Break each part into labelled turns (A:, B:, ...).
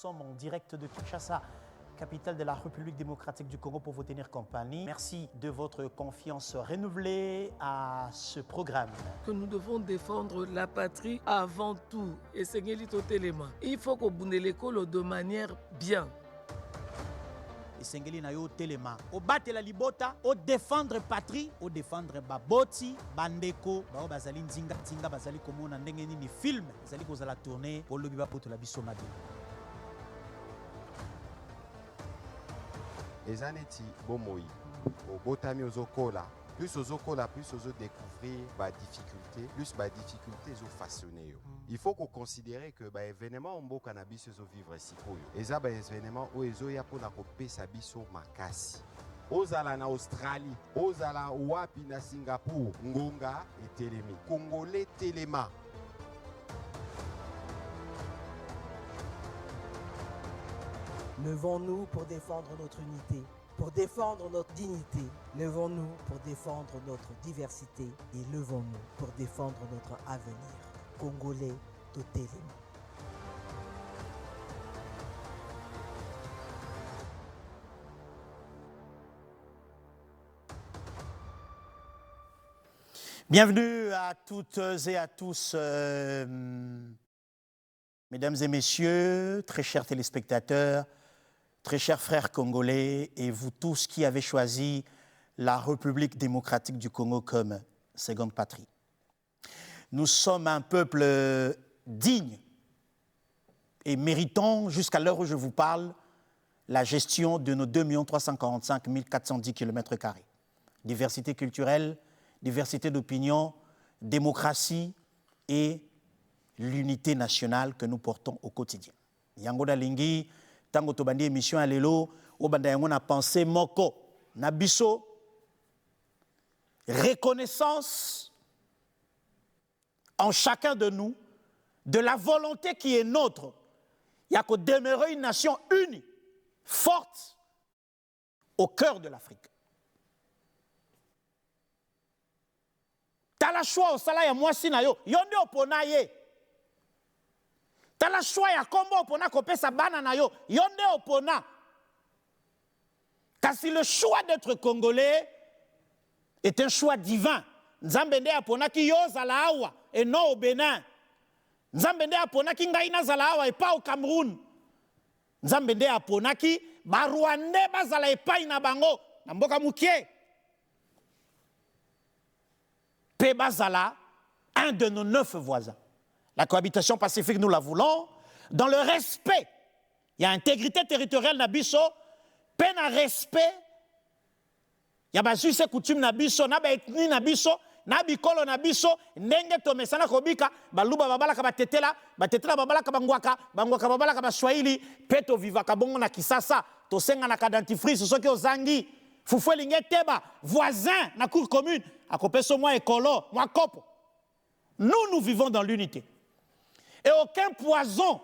A: sommes en direct de Kinshasa, capitale de la République démocratique du Congo, pour vous tenir compagnie. Merci de votre confiance renouvelée à ce programme.
B: Que nous devons défendre la patrie avant tout. Et Seigneur Téléma, il faut qu'on bonne l'école de manière bien.
A: Et Sengeli na yo telema o batela libota o défendre patrie o défendre baboti bandeko bao bazali nzinga bazali komona ndenge nini film bazali kozala tourner o lobi bapoto la biso mabe
C: ezaneti bomoi o botami ozokola plus ozokola plus ozo découvrir ba difficulté plus ba difficulté zo façonner yo. Il faut qu'on considère que ba événement mboka na biso zo vivre sikoyo eza ba événement o ezo ya pona ko pesa biso makasi ozala na Australie ozala wapi na Singapour ngonga etelemi congolais telema.
D: Levons-nous pour défendre notre unité, pour défendre notre dignité. Levons-nous pour défendre notre diversité et levons-nous pour défendre notre avenir. Congolais totalement.
A: Bienvenue à toutes et à tous, mesdames et messieurs, très chers téléspectateurs, très chers frères congolais et vous tous qui avez choisi la République démocratique du Congo comme seconde patrie. Nous sommes un peuple digne et méritons, jusqu'à l'heure où je vous parle, la gestion de nos 2 345 410 km². Diversité culturelle, diversité d'opinion, démocratie et l'unité nationale que nous portons au quotidien. Yangoda Lingi, tango tobandi émission alelo, obanda yango na pensée moko, na biso, reconnaissance en chacun de nous de la volonté qui est nôtre. Il y a qu'à demeurer une nation unie, forte, au cœur de l'Afrique. T'as la choix au salaire moi si na yo, yonde opona ye. T'as la choix ya kombo opona kopesa bana na yo, yonde opona. Car si le choix d'être congolais est un choix divin, Nzambende apona ki yo zala awa et non au Bénin. Nzambende apona ki ngai na zala awa et pas au Cameroun. Nzambende apona ki ba Rwandais bazala epai na bango na mboka mukie. Pébazala, un de nos 9 voisins. La cohabitation pacifique, nous la voulons, dans le respect. Il y a intégrité territoriale nabiso, peine à respect. Il y a basuise coutume nabiso, na ba ethnie nabiso, na bikolo nabiso, ndenge to mesana kobika, baluba babala ka batetela babala ka bangwaka babala ka baswahili, peto vivaka bongo na kisasa, to senga na ka dentifrice soki ozangi. Foufoué Teba, voisin, na cour commune, à Kopeso, moi, écolo, moi, copo. Nous vivons dans l'unité. Et aucun poison,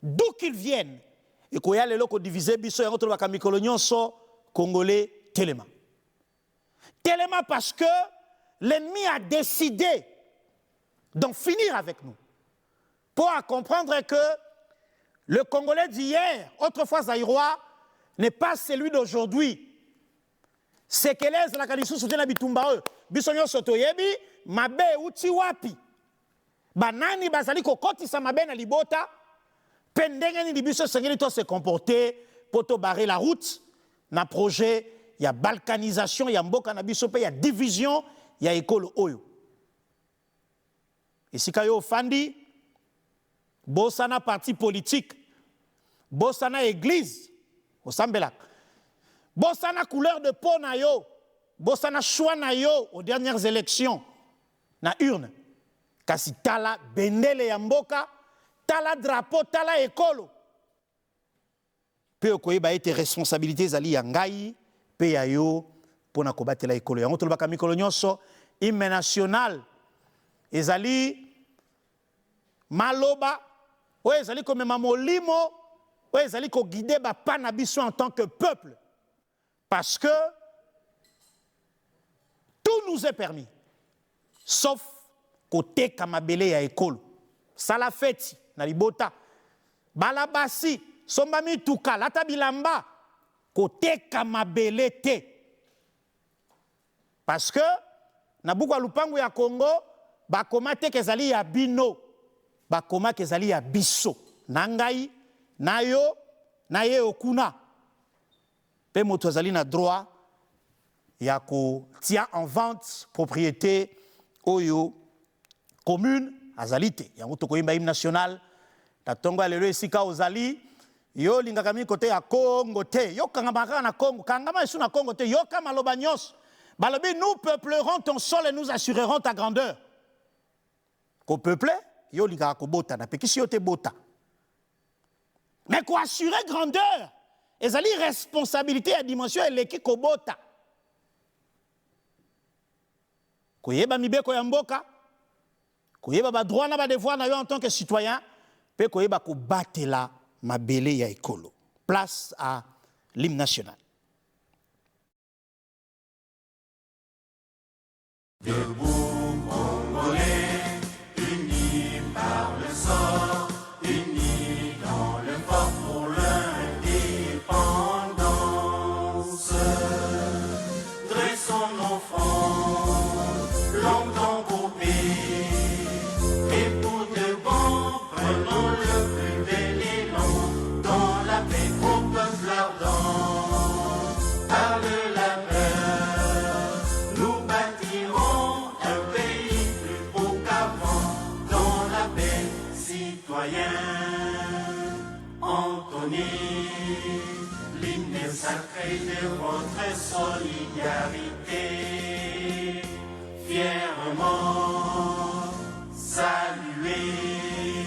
A: d'où qu'il vienne, et qu'il y a les locaux divisés, biso, et autres, bakamikolonion, so, congolais, Téléma. Téléma parce que l'ennemi a décidé d'en finir avec nous. Pour comprendre que le Congolais d'hier, autrefois Zaïrois, n'est pas celui d'aujourd'hui. C'est que les la kalisu soutien na bitumba bisonyo soto yebi mabe uti wapi banani bazali kokotisa mabe na libota pendenge ni biso sengeli to se comporter poto barrer la route na projet il y a balkanisation il y a mboka na biso pe il y a division il y a école oyo et si kayo fandi bosana parti politique bosana église au Sambelak. Bossana couleur de peau na yo, bossana choix na yo aux dernières élections na urne. Kasi tala bendele ya mboka, tala drapeau, tala ekolo. Pe okoye ba ete responsabilité zali ya ngai, pe ya yo pona kobatela ekolo. Yango tolobaka mikolo nyonso, hymne national ezali maloba, oyo ezali komema molimo, oyo ezali ko guider ba pana biso en tant que peuple. Parce que tout nous est permis, sauf côté Kamabele ya école. Ça la fête, na libota. balabasi somba mituka lata bilamba koteka mabele te parce que na buku ya lupango ya Congo bakoma te kezali ya bino bakoma kezali ya biso na ngai na yo na ye okuna pe moto azali na droit ya kotia en vente propriété oyo commune azali te yango tokoyemba hymne national na tongo ya lelo esika ozali yo lingaka mingi kote ya Congo te yo kangama kaka na Congo kangama esu na Congo te yo kama loba nyonso balobi nous peuplerons ton sol et nous assurerons ta grandeur ko peuple yo lingaka kobota na pekisi yo te bota mais ko assurer grandeur ezali responsabilité ya dimension eleki kobota koyeba mibeko ya mboka koyeba ba droit na ba devoir na yo en tant que citoyen pe koyeba kobatela mabele ya ekolo. Place à l'hymne national.
E: Debout Congolais, unis par le sort, unis dans le fort pour l'indépendance. Dressons nos fronts, longtemps coupés, et pour de bon, prenons le plus bel élan, dans la paix au peuple ardent. Par le labeur, nous bâtirons un pays plus beau qu'avant, dans la paix citoyenne. Entonnez l'hymne sacré de votre solidarité, fièrement saluez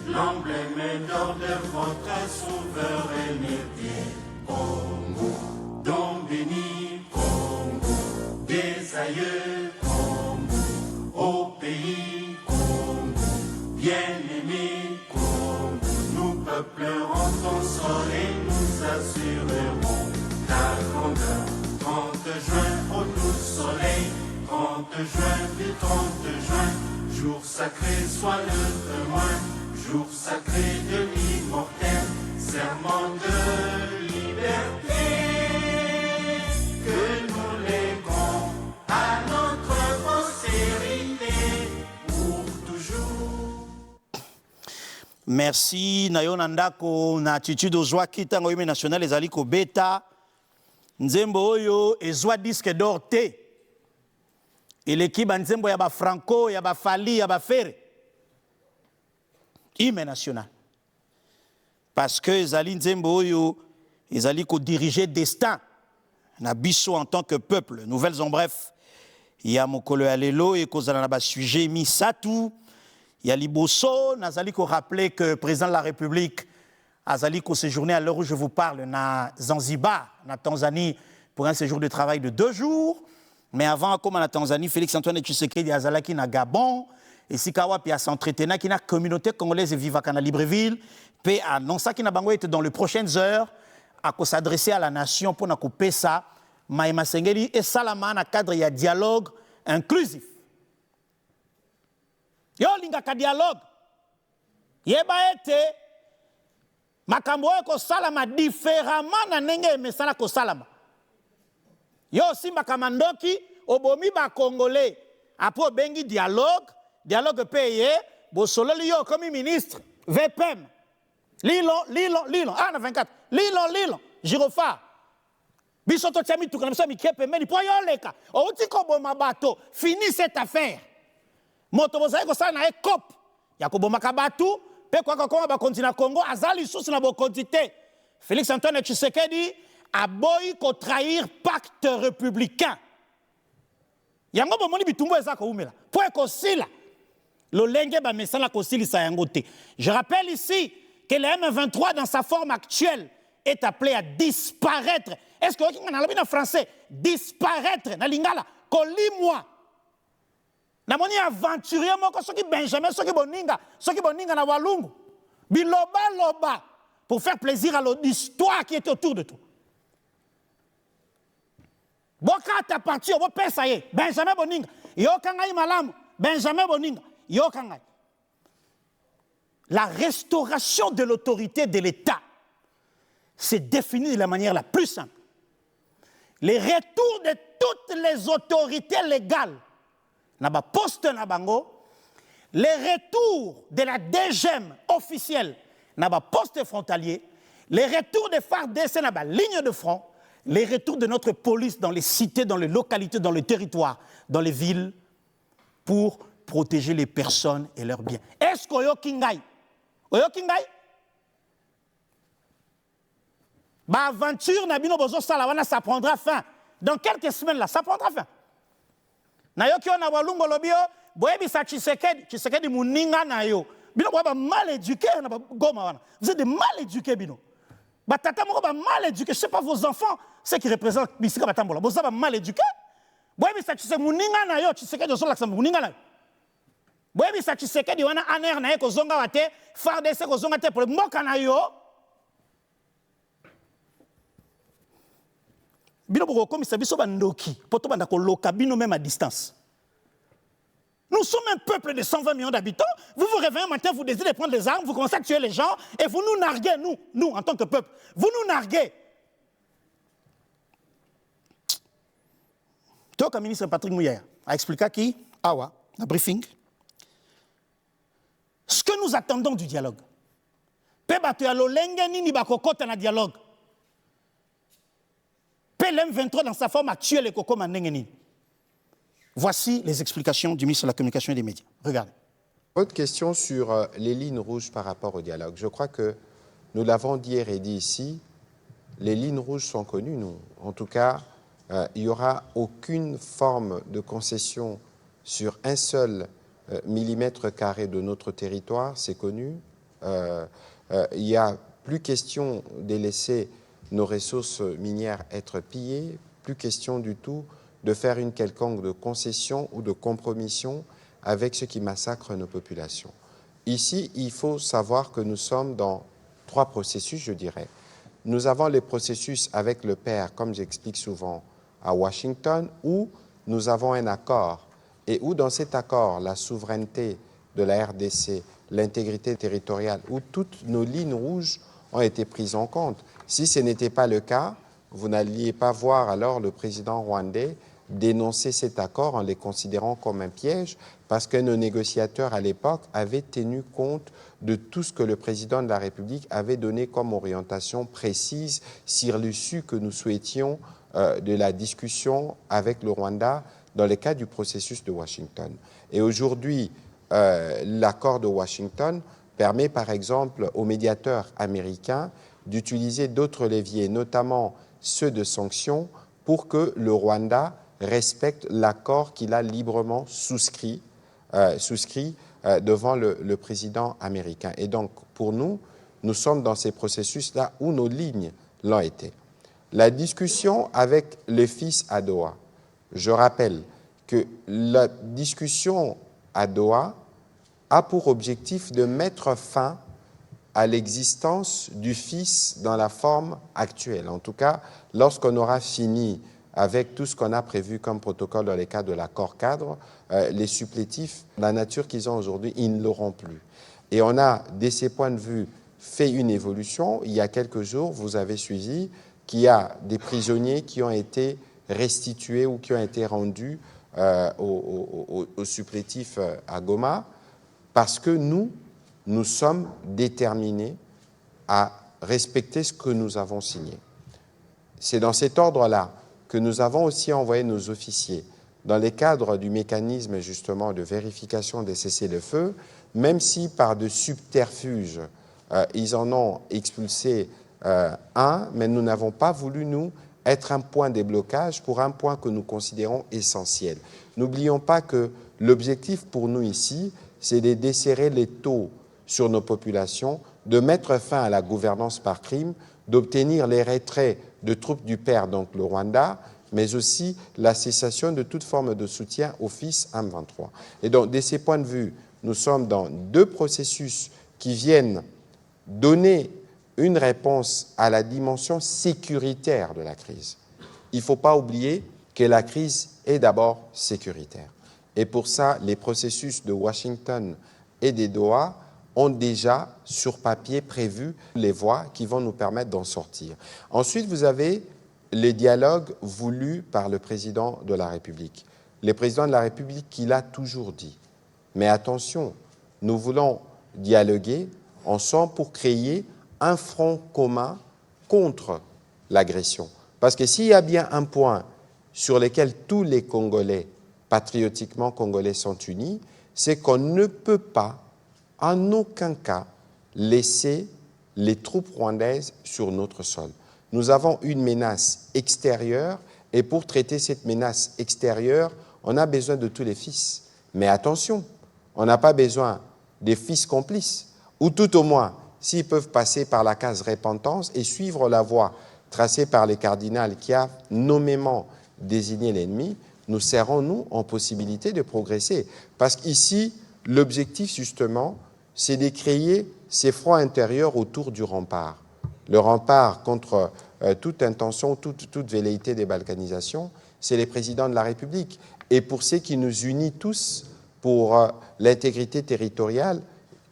E: l'emblème d'or de votre souveraineté. Congo, don béni, Congo, des aïeux, Congo, au pays, Congo, bien-aimé, Congo, nous peuplerons ton sol et nous assurerons ta grandeur. 30 juin, au doux soleil, 30 juin, du 30 juin, jour sacré soit le témoin, jour sacré de l'immortel, serment de liberté, que nous léguons à notre postérité pour toujours.
A: Merci Nayon Andako na attitude ozwa kitango hymne national ezali ko beta nzembo oyo ezwa disque d'or te eleki banzembo ya ba Franco ya ba Fali ya ba Fere hymne national parce que ezali nzembo oyo ezali ko diriger destin na biso en tant que peuple nouvelles en bref ya mokolo ya lelo et kozala na ba sujet misatu ya liboso nazali ko rappeler que président de la République azali ko séjourner à l'heure où je vous parle na Zanzibar na Tanzanie pour un séjour de travail de 2 jours mais avant comme na Tanzanie Félix Antoine Tshisekedi azalaki na Gabon et sikawa puis à s'entretenir qui na communauté congolaise vivaka na Libreville pe annonçaki na bango était dans les prochaines heures à s'adresser à la nation pour na couper ça Maïma Sengeli et Salama na cadre ya dialogue inclusif. Yo lingaka dialogue yeba ete makambo ko salama différemment na ndenge mesala ko salama yo simba kamandoki obomi ba congolais après bengi dialogue payé bo sololi yo comme ministre VPM Lilo ah na 24 Lilo Girofard biso to tiami tukana biso mikepe meni po yo leka outi ko boma bato fini cette affaire moto bozali kosala na ye COP ya kobomaka batu pe kwa kongo bakonzi na Congo azali susu na bokonzi te Félix Antoine Tshisekedi aboyi ko trahir pacte républicain yango bomoni bitumbu eza ko umela po ekosila lolenge ba mesala kosilisa yango te. Je rappelle ici que le M23 dans sa forme actuelle est appelé à disparaître. Est-ce que vous avez en français disparaître na lingala kolimwa na moni aventurier moko soki Benjamin soki boninga na walungu biloba pour faire plaisir à l'histoire qui était autour de toi. Boka ta parti obo pesa ye Benjamin boninga yo kangai malamu Benjamin boninga yo kangai la restauration de l'autorité de l'État, c'est défini de la manière la plus simple. Le retour de toutes les autorités légales, naba poste nabango, le retour de la DGM officielle, naba poste frontalier, le retour des FARDC naba ligne de front, le retour de notre police dans les cités, dans les localités, dans les territoires, dans les villes, pour protéger les personnes et leurs biens. Est-ce que Oyokingai? Oyokingai? Bah, aventure Nabino Bozo Salawana, ça prendra fin. Dans quelques semaines là, ça prendra fin. Nayoki on a walungo lobio, boyebi sa Tshisekedi muninga nayo. Bino boba mal éduqué na goma wana. Vous êtes des mal éduqués bino. Ba tata moko ba mal éduqué, je sais pas vos enfants, ceux qui représentent Bisika Batambola. Boza ba mal éduqué. Boyebi sa Tshisekedi muninga nayo, Tshisekedi zo laksa muninga nayo. Boyebi sa Tshisekedi wana aner na ye ko zonga wate, FARDC ko zonga te pour moka nayo. Bino boko komisa biso bandoki, poto banda ko loka bino même à distance. Nous sommes un peuple de 120 millions d'habitants. Vous vous réveillez un matin, vous décidez de prendre les armes, vous commencez à tuer les gens et vous nous narguez, nous en tant que peuple. Vous nous narguez. Toka ministre Patrick Mouillère a expliqué qui, Awa, dans le briefing, ce que nous attendons du dialogue. Peba tu alolenge nini bakokota na dialogue. PLM23 dans sa forme actuelle est Koko Mandengeni. Voici les explications du ministre de la Communication et des Médias. Regardez.
C: Autre question sur les lignes rouges par rapport au dialogue. Je crois que nous l'avons dit et redit ici, les lignes rouges sont connues, nous. En tout cas, il n'y aura aucune forme de concession sur un seul millimètre carré de notre territoire, c'est connu. Il n'y a plus question de laisser nos ressources minières être pillées, plus question du tout de faire une quelconque de concession ou de compromission avec ce qui massacre nos populations. Ici, il faut savoir que nous sommes dans 3 processus, je dirais. Nous avons les processus avec le père, comme j'explique souvent, à Washington, où nous avons un accord et où dans cet accord, la souveraineté de la RDC, l'intégrité territoriale, où toutes nos lignes rouges ont été prises en compte. Si ce n'était pas le cas, vous n'alliez pas voir alors le président rwandais dénoncer cet accord en les considérant comme un piège, parce que nos négociateurs à l'époque avaient tenu compte de tout ce que le président de la République avait donné comme orientation précise sur l'issue que nous souhaitions de la discussion avec le Rwanda dans le cadre du processus de Washington. Et aujourd'hui, l'accord de Washington permet par exemple aux médiateurs américains d'utiliser d'autres leviers, notamment ceux de sanctions, pour que le Rwanda respecte l'accord qu'il a librement souscrit devant le président américain. Et donc, pour nous, nous sommes dans ces processus-là où nos lignes l'ont été. La discussion avec le fils à Doha, je rappelle que la discussion à Doha a pour objectif de mettre fin à l'existence du fils dans la forme actuelle. En tout cas, lorsqu'on aura fini avec tout ce qu'on a prévu comme protocole dans les cas de l'accord cadre, les supplétifs, la nature qu'ils ont aujourd'hui, ils ne l'auront plus. Et on a, de ces points de vue, fait une évolution. Il y a quelques jours, vous avez suivi qu'il y a des prisonniers qui ont été restitués ou qui ont été rendus aux supplétifs à Goma, parce que nous sommes déterminés à respecter ce que nous avons signé. C'est dans cet ordre-là que nous avons aussi envoyé nos officiers dans le cadre du mécanisme justement de vérification des cessez-le-feu, même si par de subterfuges, ils en ont expulsé un, mais nous n'avons pas voulu, nous, être un point de blocage pour un point que nous considérons essentiel. N'oublions pas que l'objectif pour nous ici, c'est de desserrer les taux sur nos populations, de mettre fin à la gouvernance par crime, d'obtenir les retraits de troupes du père, donc le Rwanda, mais aussi la cessation de toute forme de soutien au fils M23. Et donc, de ces points de vue, nous sommes dans 2 processus qui viennent donner une réponse à la dimension sécuritaire de la crise. Il ne faut pas oublier que la crise est d'abord sécuritaire. Et pour ça, les processus de Washington et des Doha ont déjà sur papier prévu les voies qui vont nous permettre d'en sortir. Ensuite, vous avez les dialogues voulus par le président de la République. Le président de la République qui l'a toujours dit. Mais attention, nous voulons dialoguer ensemble pour créer un front commun contre l'agression. Parce que s'il y a bien un point sur lequel tous les Congolais, patriotiquement congolais, sont unis, c'est qu'on ne peut pas, en aucun cas, laisser les troupes rwandaises sur notre sol. Nous avons une menace extérieure et pour traiter cette menace extérieure, on a besoin de tous les fils. Mais attention, on n'a pas besoin des fils complices, ou tout au moins, s'ils peuvent passer par la case repentance et suivre la voie tracée par les cardinals qui a nommément désigné l'ennemi, nous serons, nous, en possibilité de progresser. Parce qu'ici, l'objectif, justement, c'est de créer ces fronts intérieurs autour du rempart. Le rempart contre toute intention, toute velléité de balkanisation, c'est les présidents de la République. Et pour ce qui nous unit tous, pour l'intégrité territoriale,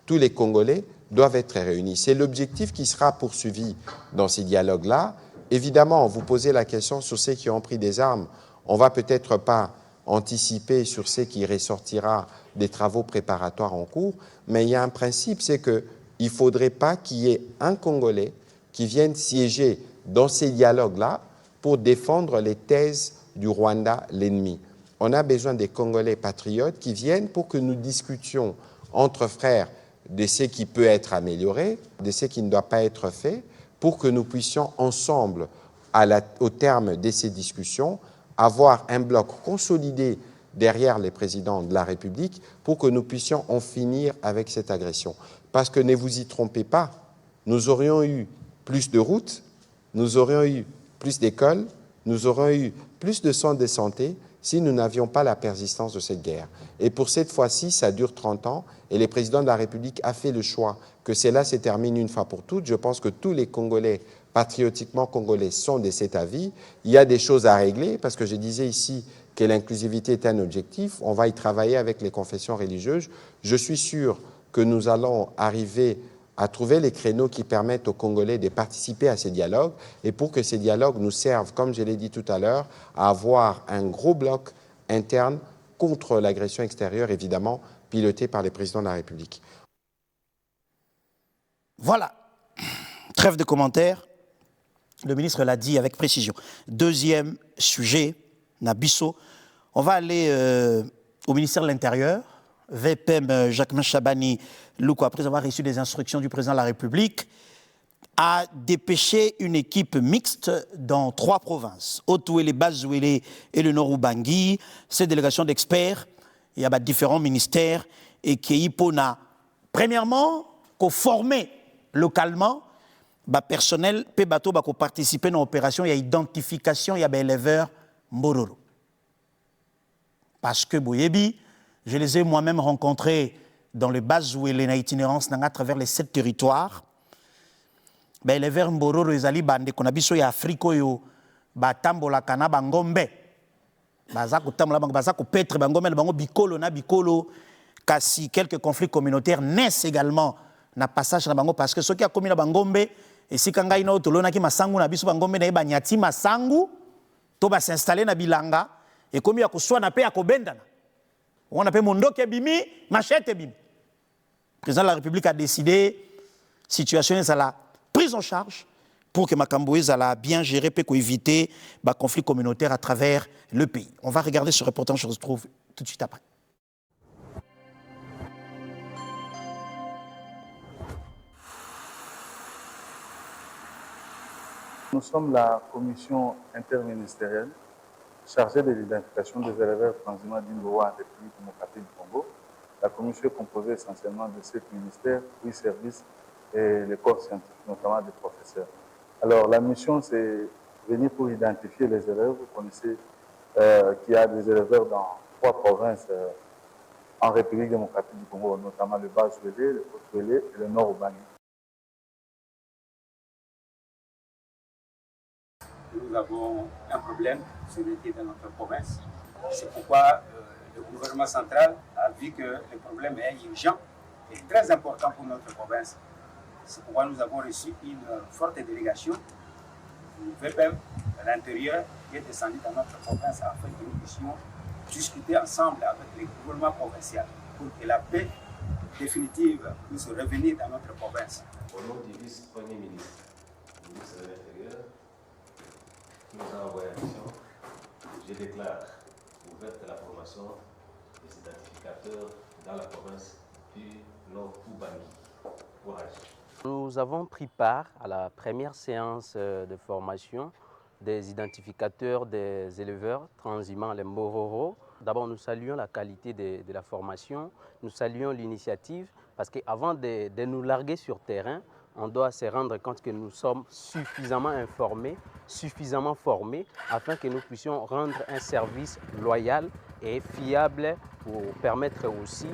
C: tous les Congolais doivent être réunis. C'est l'objectif qui sera poursuivi dans ces dialogues-là. Évidemment, vous posez la question sur ceux qui ont pris des armes. On ne va peut-être pas anticiper sur ce qui ressortira des travaux préparatoires en cours, mais il y a un principe, c'est qu'il ne faudrait pas qu'il y ait un Congolais qui vienne siéger dans ces dialogues-là pour défendre les thèses du Rwanda, l'ennemi. On a besoin des Congolais patriotes qui viennent pour que nous discutions entre frères de ce qui peut être amélioré, de ce qui ne doit pas être fait, pour que nous puissions ensemble, au terme de ces discussions, avoir un bloc consolidé derrière les présidents de la République pour que nous puissions en finir avec cette agression. Parce que ne vous y trompez pas, nous aurions eu plus de routes, nous aurions eu plus d'écoles, nous aurions eu plus de centres de santé si nous n'avions pas la persistance de cette guerre. Et pour cette fois-ci, ça dure 30 ans et le président de la République a fait le choix que cela se termine une fois pour toutes. Je pense que tous les Congolais, patriotiquement congolais, sont de cet avis. Il y a des choses à régler parce que je disais ici que l'inclusivité est un objectif. On va y travailler avec les confessions religieuses. Je suis sûr que nous allons arriver à trouver les créneaux qui permettent aux Congolais de participer à ces dialogues et pour que ces dialogues nous servent, comme je l'ai dit tout à l'heure, à avoir un gros bloc interne contre l'agression extérieure, évidemment, piloté par les présidents de la République.
A: Voilà. Trêve de commentaires. Le ministre l'a dit avec précision. Deuxième sujet, Nabisso. On va aller au ministère de l'Intérieur. VPM Jacquemin Chabani Louko, après avoir reçu des instructions du président de la République, a dépêché une équipe mixte dans 3 provinces, Haut-Ouélé, Bas-Ouélé et le Nord-Ubangi. Cette délégation d'experts, il y a différents ministères et qui pona premièrement qu'on former localement personnel pe bateau ko participer dans l'opération, il y a identification, il y a éleveurs Mbororo. Parce que Boyebi, je les ai moi-même rencontrés dans les bases où il est en itinérance à travers les 7 territoires. Les vers Mbororo, les ali bande qu'on a biso ya Afrique yo batambola kana bangombe. Bazako tambola bango bazako petre bangombe bango bikolo na bikolo kasi quelques conflits communautaires naissent également na passage na bango parce que ceux qui a commis na bangombe et si kanga ina otolona ki masangu na biso bangombe na banyati masangu to ba s'installer na bilanga et comme ya ko swa na pe ya ko bendana. On appelle Mondoke Bimi, Machete Bimi. Le président de la République a décidé, situation est à la prise en charge pour que Makamboué a bien géré pour éviter les conflits communautaires à travers le pays. On va regarder ce reportage, je se retrouve tout de suite après.
F: Nous sommes la commission interministérielle chargée de l'identification des éleveurs transhumants d'Indoro en République démocratique du Congo. La commission est composée essentiellement de 7 ministères, 8 services et les corps scientifiques, notamment des professeurs. Alors la mission, c'est venir pour identifier les éleveurs. Vous connaissez qu'il y a des éleveurs dans 3 provinces en République démocratique du Congo, notamment le Bas-Ouélé, le Haut-Ouélé et le Nord-Ubangi.
G: Nous avons un problème de sécurité dans notre province. C'est pourquoi le gouvernement central a vu que le problème est urgent est très important pour notre province. C'est pourquoi nous avons reçu une forte délégation du VPM à l'intérieur qui est descendu dans notre province afin que nous puissions discuter ensemble avec le gouvernement provincial pour que la paix définitive puisse revenir dans notre province.
H: Au nom du vice-premier ministre de l'Intérieur, qui nous a envoyé à mission, je déclare ouverte la formation des identificateurs dans la province du Nord-Ubangi. Courage.
I: Nous avons pris part à la première séance de formation des identificateurs des éleveurs transhumants, les Mororo. D'abord, nous saluons la qualité de la formation, nous saluons l'initiative, parce qu'avant de nous larguer sur terrain, on doit se rendre compte que nous sommes suffisamment informés, suffisamment formés, afin que nous puissions rendre un service loyal et fiable pour permettre aussi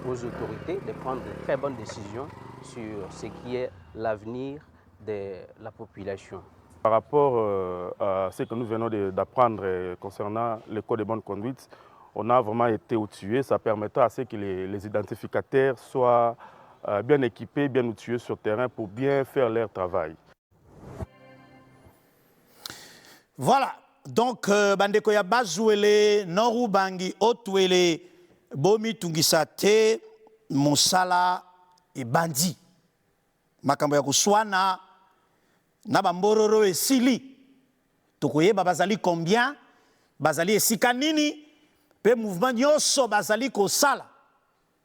I: aux autorités de prendre de très bonnes décisions sur ce qui est l'avenir de la population.
F: Par rapport à ce que nous venons d'apprendre concernant le code de bonne conduite, on a vraiment été outillés. Ça permettra à ce que les identificateurs soient bien équipés, bien outillés sur le terrain pour bien faire leur travail.
A: Voilà, donc bandeko ya bazouele Nord-Ubangi otwele bomi tungisate mosala et bandi makambo ya kuswana na bambororo esili tokoyeba bazali combien bazali esika nini pe mouvement nyonso bazali kosala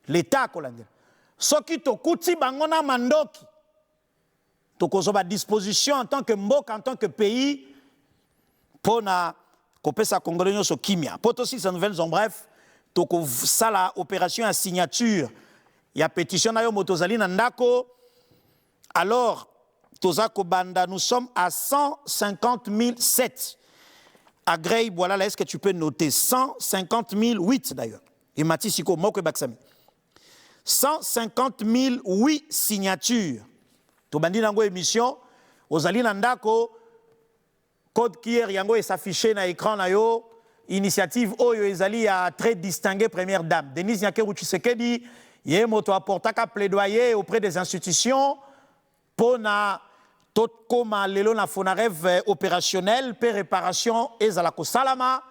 A: l'état kolandela soki tokuti bango na mandoki tokozwa ba disposition en tant que mboka en tant que pays pona kopesa congolais nyonso kimia poto aussi ces nouvelles en bref tokosala opération à signature ya pétition na yo motozali na ndako alors Tozako Banda, nous sommes à 150 007. À Grey, voilà, là, est-ce que tu peux noter 150 008 d'ailleurs. Et Mathis Siko, Moko Baksami. 150 008 signatures. Tobandi Nango émission, Ozali Nandako, code qui est s'affiché na écran na yo, initiative Oyo Ezali a très distingué première dame. Denise Nyakeru Tshisekedi, yé moto apportaka plaidoyer auprès des institutions pour na tout comme lelo na fonarev opérationnel pe réparation ezalako salama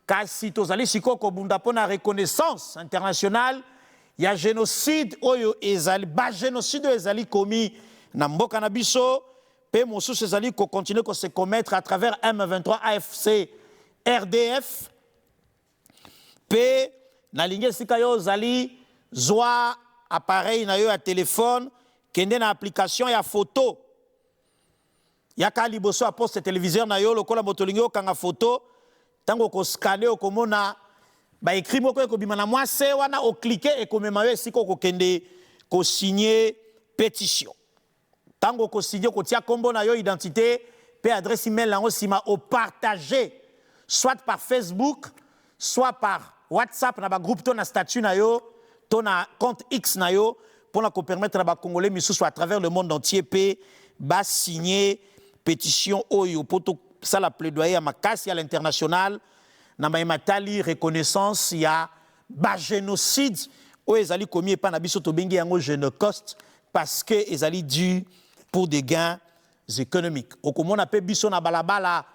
A: kasi tozali sikoko bunda pona reconnaissance internationale ya génocide oyo ezali ba génocide ezali commis na mboka na biso pe mosusu ezali ko continuer ko se commettre à travers M23 AFC RDF pe na linge sika yo zali zwa appareil na yo ya téléphone kende na application ya photo yaka liboso a poste téléviseur na yo lokola motolingi okanga photo tango ko scanner okomona ba écrit moko ko bima na mwase wana o cliquer et komema yo siko ko kende ko signer pétition tango ko signer ko tia kombo na yo identité pe adresse email na sima o partager soit par Facebook soit par WhatsApp na ba groupe to na statut na yo to na compte X na yo pour la permettre à Congolais misusu à travers le monde entier pe ba signer pétition oyo poto ça la plaidoyer à makasi à l'international na matali reconnaissance ya ba génocide o ezali commis pa na biso to bengi yango génocide parce que ezali dû pour des gains économiques okomona pe biso na balabala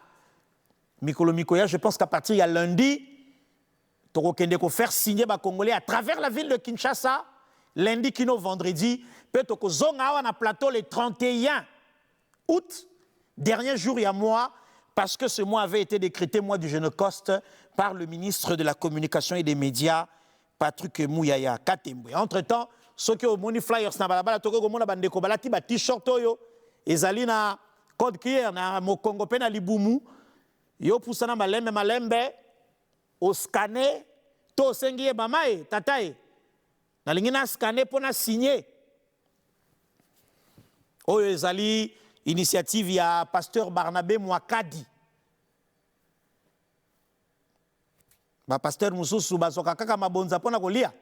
A: mikolo mikoya je pense qu'à partir ya lundi to kende ko faire signer ba Congolais à travers la ville de Kinshasa lundi kino vendredi pe to ko zonga awa na plateau le 31 août dernier jour il y a mois parce que ce mois avait été décrété mois du Génocoste par le ministre de la Communication et des Médias Patrick Mouyaya Katembo. Entre-temps, ceux qui ont moni flyers na balabala toko ko mona bandeko balati ba t-shirt oyo ezali na code QR na mokongo pe na libumu yo pusana malembe o scanner to sengi ba mai tatae na lingina scanner pona signer oyo ezali initiative ya pasteur Barnabé Mwakadi. Ba pasteur mususu basoka kaka mabonza pona kolia.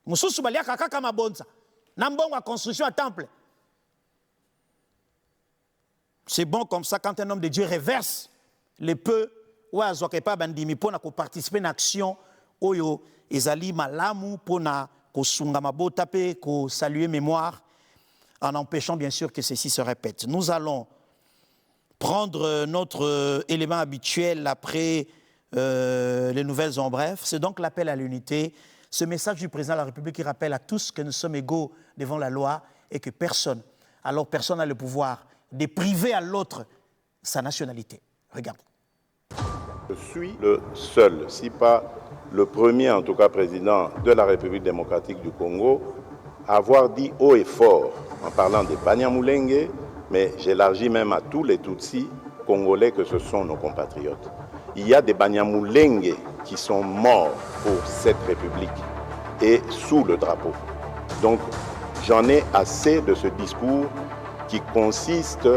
A: Mususu balia kaka mabonza. Na mbongo à construction à temple. C'est bon comme ça quand un homme de Dieu reverse les peu ou azoka pa bandimi pona ko participer à une action oyo ezali malamu pona kosunga mabota pe ko saluer mémoire en empêchant bien sûr que ceci se répète. Nous allons prendre notre élément habituel après les nouvelles en bref. C'est donc l'appel à l'unité. Ce message du président de la République qui rappelle à tous que nous sommes égaux devant la loi et que personne n'a le pouvoir de priver à l'autre sa nationalité. Regardez.
J: Je suis le seul, si pas le premier en tout cas président de la République démocratique du Congo à avoir dit haut et fort en parlant des Banyamulenge, mais j'élargis même à tous les Tutsis congolais que ce sont nos compatriotes. Il y a des Banyamulenge qui sont morts pour cette République et sous le drapeau. Donc j'en ai assez de ce discours qui consiste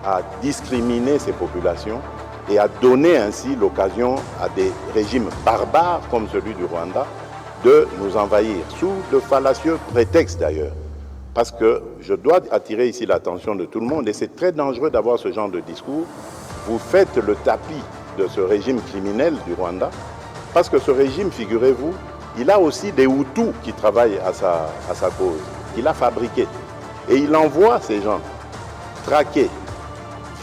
J: à discriminer ces populations et à donner ainsi l'occasion à des régimes barbares comme celui du Rwanda de nous envahir, sous de fallacieux prétextes d'ailleurs. Parce que je dois attirer ici l'attention de tout le monde, et c'est très dangereux d'avoir ce genre de discours. Vous faites le tapis de ce régime criminel du Rwanda, parce que ce régime, figurez-vous, il a aussi des Hutus qui travaillent à sa cause, qu'il a fabriqués. Et il envoie ces gens traquer,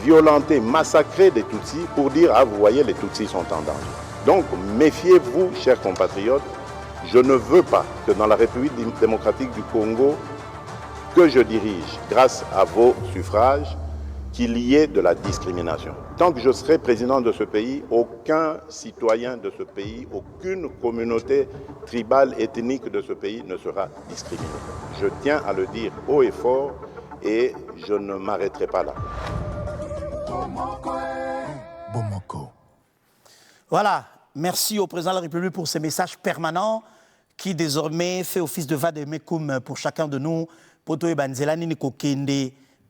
J: violenter, massacrer des Tutsis pour dire « Ah, vous voyez, les Tutsis sont en danger ». Donc, méfiez-vous, chers compatriotes, je ne veux pas que dans la République démocratique du Congo, que je dirige, grâce à vos suffrages, qu'il y ait de la discrimination. Tant que je serai président de ce pays, aucun citoyen de ce pays, aucune communauté tribale, ethnique de ce pays ne sera discriminé. Je tiens à le dire haut et fort et je ne m'arrêterai pas là.
A: Voilà, merci au président de la République pour ces messages permanents qui désormais fait office de vade-mecum pour chacun de nous.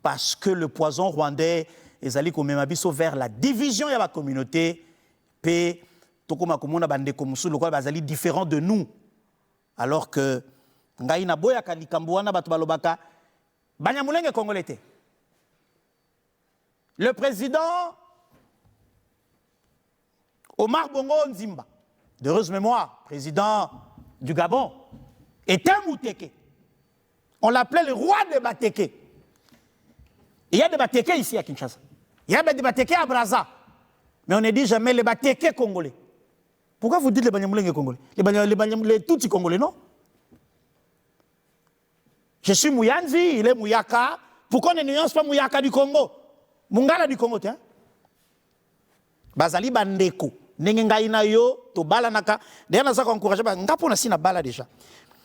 A: Parce que le poison rwandais ezali komema biso vers la division de la communauté, pe tokoma komona bandeko musulu kwa bazali différent de nous, alors que ngai na boya kalikambo wana bato balobaka Banyamulenge congolais te. Le président Omar Bongo Nzimba, d'heureuse mémoire, président du Gabon, était un Mouteke. On l'appelait le roi des Bateke. Il y a des Bateke ici à Kinshasa. Il y a des Bateke à Brazza. Mais on ne dit jamais les Bateke congolais. Pourquoi vous dites les Banyamulenge congolais? Les Tutsis congolais, non? Je suis Mouyanzi, il est Mouyaka. Pourquoi on ne nuance pas Mouyaka du Congo? Mungala du Congo, tiens. Bazali Bandeko. Nengengai na yo, to bala naka. D'ailleurs, on a encouragé, ngapo na si na bala déjà.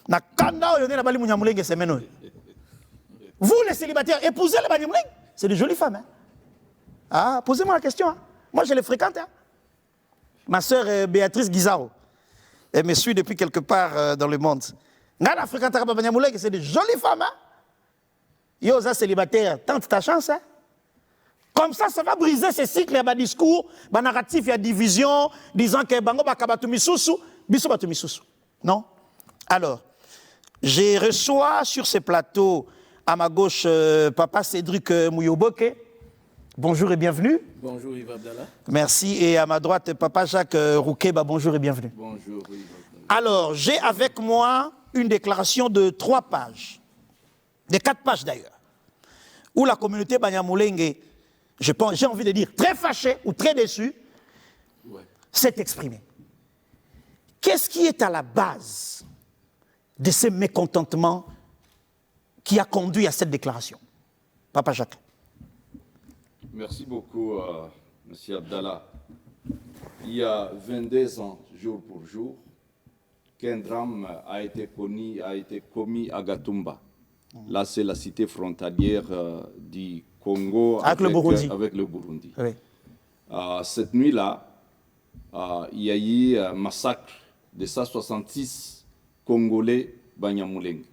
A: Na kanda yo na bali Munyamulenge semeno. Vous les célibataires, épousez les Banyamulenge. C'est de jolies femmes. Hein? Ah, posez-moi la question. Hein? Moi, je les fréquente. Hein? Ma sœur Béatrice Guizaro, elle me suit depuis quelque part dans le monde. Ngana fréquente les Banyamulenge, c'est de jolies femmes. Hein? Yo, ça célibataire, tente ta chance. Hein? Comme ça va briser ce cycle, il y a discours, il y a narratif, il y a division, disant que bango bakabatu misusu, biso batu misusu. Non? Alors, je reçois sur ce plateau, à ma gauche, Papa Cédric Mouyoboke. Bonjour et bienvenue.
K: Bonjour Yves Abdallah.
A: Merci. Et à ma droite, Papa Jacques Roukeba. Bonjour et bienvenue.
K: Bonjour Yves Abdallah.
A: Alors, j'ai avec moi une déclaration de 3 pages, de 4 pages d'ailleurs, où la communauté Banyamulenge, j'ai envie de dire très fâchée ou très déçue, s'est exprimée. Qu'est-ce qui est à la base de ce mécontentement qui a conduit à cette déclaration? Papa Jacques.
K: Merci beaucoup, M. Abdallah. Il y a 22 ans, jour pour jour, qu'un drame a été commis à Gatumba. Là, c'est la cité frontalière du Congo avec le Burundi.
A: Oui.
K: Cette nuit-là, il y a eu un massacre de 166 Congolais Banyamulenge.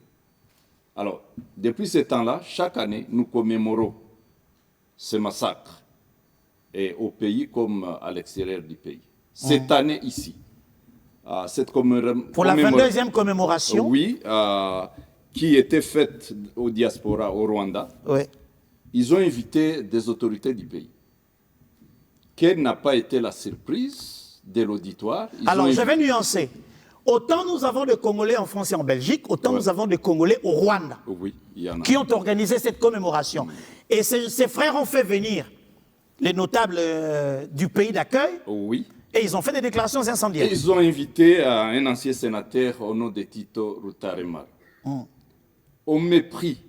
K: Alors, depuis ce temps-là, chaque année, nous commémorons ce massacre, et au pays comme à l'extérieur du pays. Cette année ici, cette commémoration...
A: Pour la 22e commémoration?
K: Oui, qui était faite au diaspora, au Rwanda.
A: Oui.
K: Ils ont invité des autorités du pays. Quelle n'a pas été la surprise de l'auditoire?
A: Alors, je vais nuancer. Autant nous avons de Congolais en France et en Belgique, autant nous avons de Congolais au Rwanda,
K: Oui, il y en a.
A: qui ont organisé cette commémoration. Et ces frères ont fait venir les notables du pays d'accueil,
K: Oui.
A: et ils ont fait des déclarations incendiaires.
K: Et ils ont invité un ancien sénateur au nom de Tito Rutaremara. Au mépris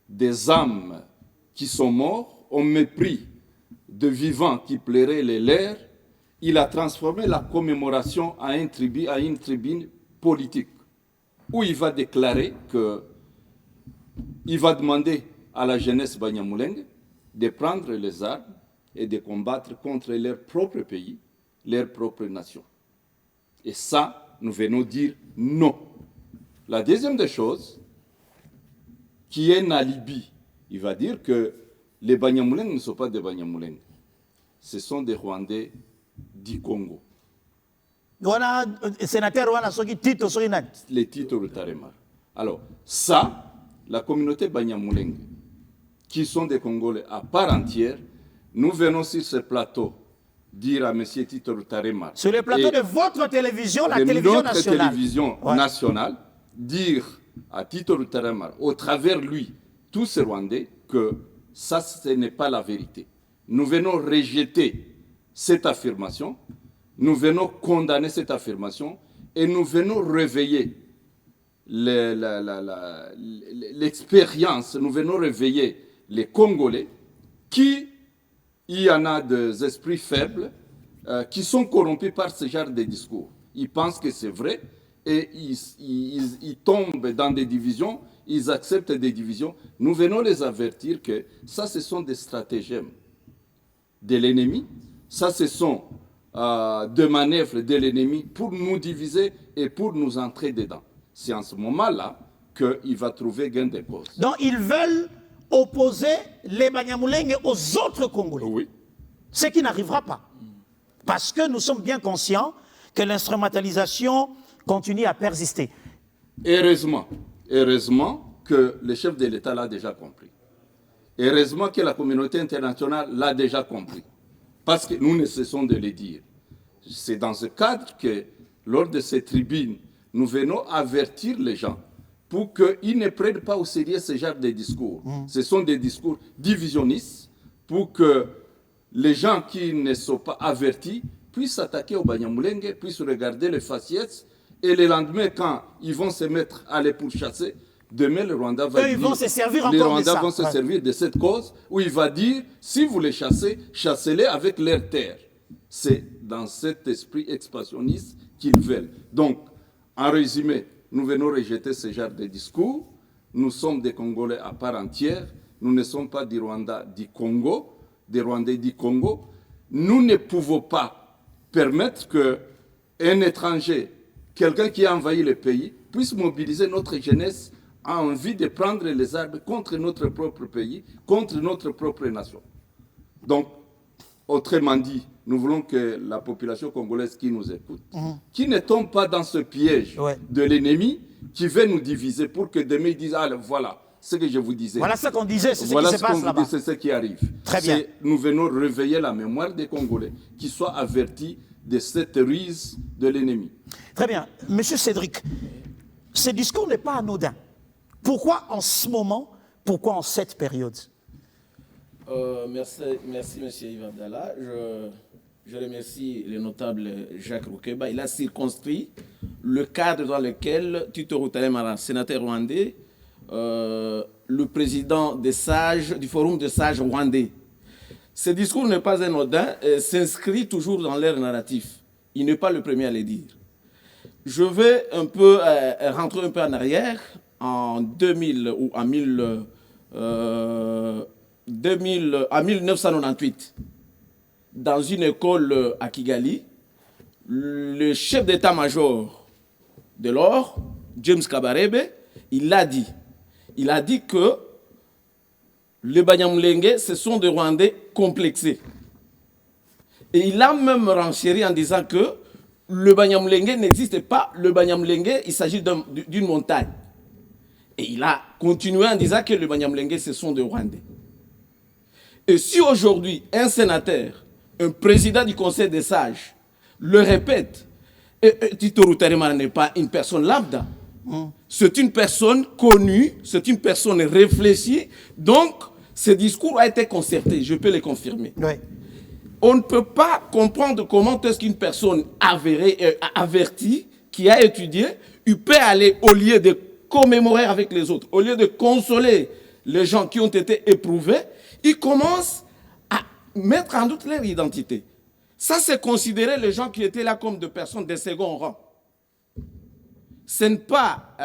K: des âmes qui sont morts, au mépris de vivants qui plairaient les leurs, il a transformé la commémoration à une tribune politique, où il va déclarer qu'il va demander à la jeunesse Banyamulenge de prendre les armes et de combattre contre leur propre pays, leur propre nation. Et ça, nous venons dire non. La deuxième des choses, qui est un alibi, il va dire que les Banyamulenge ne sont pas des Banyamulenge. Ce sont des Rwandais du Congo.
A: Les
K: titres Rutaremara. Alors, ça, la communauté Banyamulenge, qui sont des Congolais à part entière, nous venons sur ce plateau dire à M. Tito Rutaremara.
A: Sur le plateau de votre télévision, la télévision nationale.
K: Télévision nationale, dire à Tito Rutaremara, au travers lui, tous ces Rwandais, que ça, ce n'est pas la vérité. Nous venons rejeter cette affirmation, nous venons condamner cette affirmation et nous venons réveiller l'expérience, nous venons réveiller les Congolais qui, il y en a des esprits faibles qui sont corrompus par ce genre de discours. Ils pensent que c'est vrai et ils tombent dans des divisions, ils acceptent des divisions. Nous venons les avertir que ça, ce sont des stratagèmes de l'ennemi. Ça, ce sont des manœuvres de l'ennemi pour nous diviser et pour nous entrer dedans. C'est en ce moment-là qu'il va trouver gain de cause.
A: Donc, ils veulent opposer les Banyamulenge aux autres Congolais.
K: Oui.
A: Ce qui n'arrivera pas. Parce que nous sommes bien conscients que l'instrumentalisation continue à persister.
K: Heureusement que le chef de l'État l'a déjà compris. Heureusement que la communauté internationale l'a déjà compris. Parce que nous ne cessons de le dire. C'est dans ce cadre que, lors de ces tribunes, nous venons avertir les gens pour qu'ils ne prennent pas au sérieux ce genre de discours. Ce sont des discours divisionnistes pour que les gens qui ne sont pas avertis puissent s'attaquer au Banyamulenge, puissent regarder les faciès, et le lendemain, quand ils vont se mettre à les pourchasser, demain, le Rwanda va dire...
A: Ils vont se servir
K: les
A: encore de ça.
K: Rwandais vont se servir de cette cause, où il va dire, si vous les chassez, chassez-les avec leur terre. C'est dans cet esprit expansionniste qu'ils veulent. Donc, en résumé, nous venons rejeter ce genre de discours. Nous sommes des Congolais à part entière. Nous ne sommes pas du Rwanda, du Congo, des Rwandais du Congo. Nous ne pouvons pas permettre qu'un étranger, quelqu'un qui a envahi le pays, puisse mobiliser notre jeunesse a envie de prendre les armes contre notre propre pays, contre notre propre nation. Donc, autrement dit, nous voulons que la population congolaise qui nous écoute, qui ne tombe pas dans ce piège de l'ennemi qui veut nous diviser pour que demain ils disent, ah, voilà, ce que je vous disais.
A: Voilà ce qu'on disait, c'est ce qui se passe là-bas.
K: C'est ce qui arrive.
A: Très bien.
K: Nous venons réveiller la mémoire des Congolais, qui soient avertis de cette ruse de l'ennemi.
A: Très bien. Monsieur Cédric, ce discours n'est pas anodin. Pourquoi en ce moment, pourquoi en cette période?
L: Merci, M. Yves Abdallah. Je remercie le notable Jacques Roukeba. Il a circonscrit le cadre dans lequel Tito Rutaremara, sénateur rwandais, le président des sages, du Forum des sages rwandais. Ce discours n'est pas anodin, s'inscrit toujours dans l'air narratif. Il n'est pas le premier à le dire. Je vais un peu rentrer un peu en arrière. En 2000 ou en 1998, dans une école à Kigali, le chef d'état-major de l'or, James Kabarebe, il a dit que les Banyamulenge, ce sont des Rwandais complexés. Et il a même renchéri en disant que le Banyamulenge n'existe pas. Le Banyamulenge, il s'agit d'une montagne. Et il a continué en disant que les Banyamulenge, ce sont des Rwandais. Et si aujourd'hui, un sénateur, un président du Conseil des sages, le répète, Et Tito Rutaremara n'est pas une personne lambda. C'est une personne connue, c'est une personne réfléchie. Donc, ce discours a été concerté, je peux le confirmer.
A: Oui.
L: On ne peut pas comprendre comment est-ce qu'une personne avérée, avertie, qui a étudié, il peut aller au lieu de commémorer avec les autres, au lieu de consoler les gens qui ont été éprouvés, il commence à mettre en doute leur identité. Ça, c'est considérer les gens qui étaient là comme des personnes de second rang. Ce n'est pas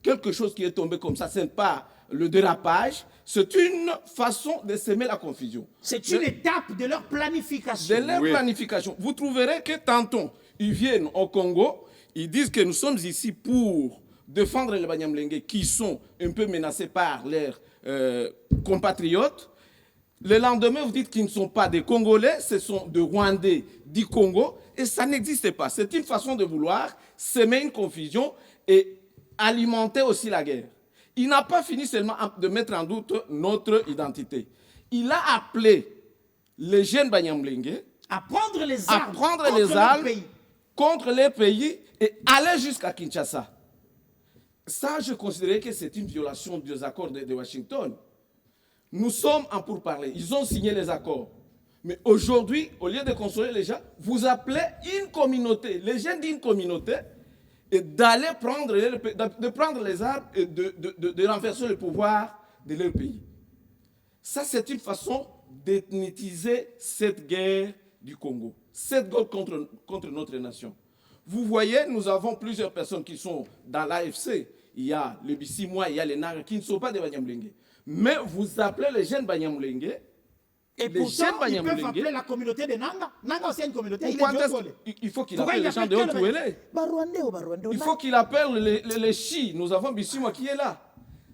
L: quelque chose qui est tombé comme ça, ce n'est pas le dérapage, c'est une façon de semer la confusion.
A: C'est une étape de leur planification.
L: De leur planification. Vous trouverez que tantôt, ils viennent au Congo, ils disent que nous sommes ici pour défendre les Banyamulenge qui sont un peu menacés par leurs compatriotes. Le lendemain, vous dites qu'ils ne sont pas des Congolais, ce sont des Rwandais du Congo, et ça n'existe pas. C'est une façon de vouloir semer une confusion et alimenter aussi la guerre. Il n'a pas fini seulement de mettre en doute notre identité. Il a appelé les jeunes Banyamulenge
A: à prendre les armes,
L: contre les pays et aller jusqu'à Kinshasa. Ça, je considérais que c'est une violation des accords de Washington. Nous sommes en pourparlers. Ils ont signé les accords. Mais aujourd'hui, au lieu de consoler les gens, vous appelez une communauté, les jeunes d'une communauté, et d'aller prendre les armes et de renverser le pouvoir de leur pays. Ça, c'est une façon d'ethniser cette guerre du Congo, cette guerre contre notre nation. Vous voyez, nous avons plusieurs personnes qui sont dans l'AFC. Il y a le Bissimois, il y a les Nara qui ne sont pas des Banyamulenge. Mais vous appelez les jeunes Banyamulenge.
A: Et pourtant, ils peuvent appeler la communauté de Nanga. Nanga aussi a une communauté.
L: Il faut qu'il appelle les gens de Haut-Touélé. Il faut qu'il appelle les Chi. Nous avons Bissimois qui est là.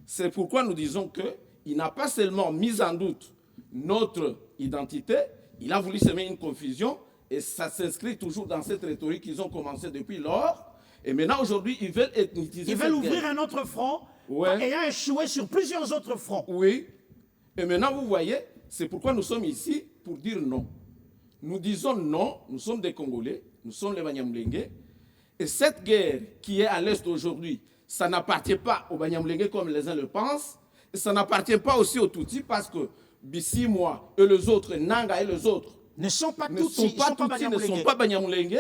L: C'est pourquoi nous disons qu'il n'a pas seulement mis en doute notre identité, il a voulu semer une confusion et ça s'inscrit toujours dans cette rhétorique qu'ils ont commencé depuis lors. Et maintenant, aujourd'hui, ils veulent ethniser.
A: Ils veulent ouvrir un autre front ayant échoué sur plusieurs autres fronts.
L: Oui. Et maintenant, vous voyez, c'est pourquoi nous sommes ici pour dire non. Nous disons non, nous sommes des Congolais, nous sommes les Banyamulenge. Et cette guerre qui est à l'Est aujourd'hui, ça n'appartient pas aux Banyamulenge comme les uns le pensent. Et ça n'appartient pas aussi aux Tutsis parce que Bissimois et les autres, Nanga et les autres,
A: ne sont pas
L: Tutsis, ne sont pas Banyamulenge.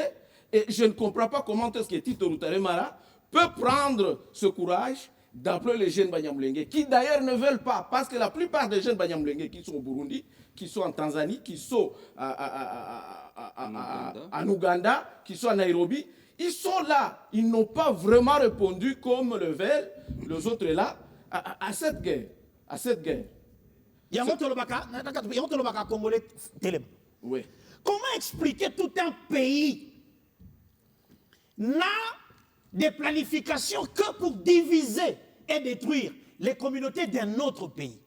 L: Et je ne comprends pas comment est-ce que Tito Rutaremara peut prendre ce courage d'appeler les jeunes Banyamulenge, qui d'ailleurs ne veulent pas, parce que la plupart des jeunes Banyamulenge qui sont au Burundi, qui sont en Tanzanie, qui sont en Ouganda, qui sont à Nairobi, ils sont là. Ils n'ont pas vraiment répondu comme le veulent les autres là à cette guerre. À cette guerre.
A: Oui. Comment expliquer tout un pays n'a des planifications que pour diviser et détruire les communautés d'un autre pays?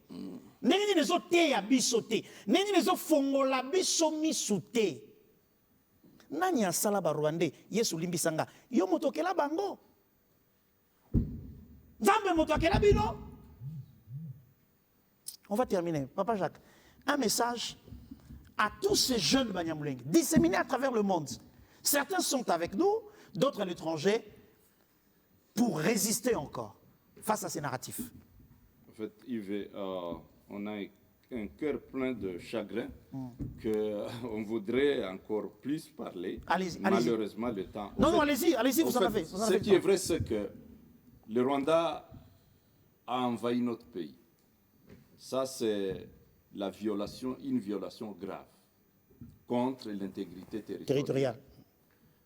A: Neni les autres ya bisoté, neni les autres fongola bisomi souté. Nani asala ba Rwandais Yesu limbisanga yo motokela bango. Nzambe motokela bino. On va terminer. Papa Jacques, un message à tous ces jeunes Banyamulenge disséminés à travers le monde. Certains sont avec nous, d'autres à l'étranger, pour résister encore face à ces narratifs.
K: En fait, Yves, on a un cœur plein de chagrin qu'on voudrait encore plus parler. Malheureusement, le temps...
A: Non, allez-y, vous en avez.
K: Ce qui est vrai, c'est que le Rwanda a envahi notre pays. Ça, c'est une violation grave contre l'intégrité territoriale.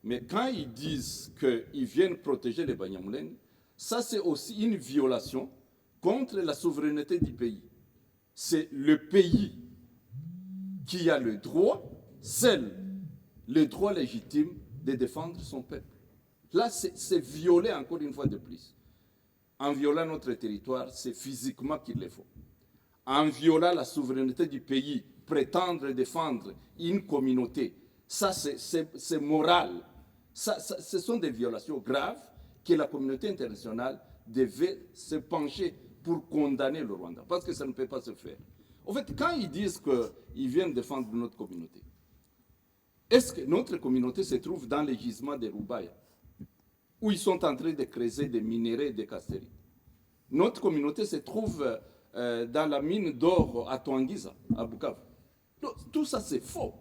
K: Mais quand ils disent qu'ils viennent protéger les Banyamulenge, ça c'est aussi une violation contre la souveraineté du pays. C'est le pays qui a le droit, seul, le droit légitime de défendre son peuple. Là, c'est violer encore une fois de plus. En violant notre territoire, c'est physiquement qu'il le faut. En violant la souveraineté du pays, prétendre défendre une communauté, ça c'est moral. Ce sont des violations graves que la communauté internationale devait se pencher pour condamner le Rwanda, parce que ça ne peut pas se faire. En fait, quand ils disent qu'ils viennent défendre notre communauté, Est-ce que notre communauté se trouve dans les gisements des Roubaïa, où ils sont en train de creuser des minéraux et des casteries? Notre communauté se trouve dans la mine d'or à Touangiza, à Bukavu. Donc, tout ça, c'est faux.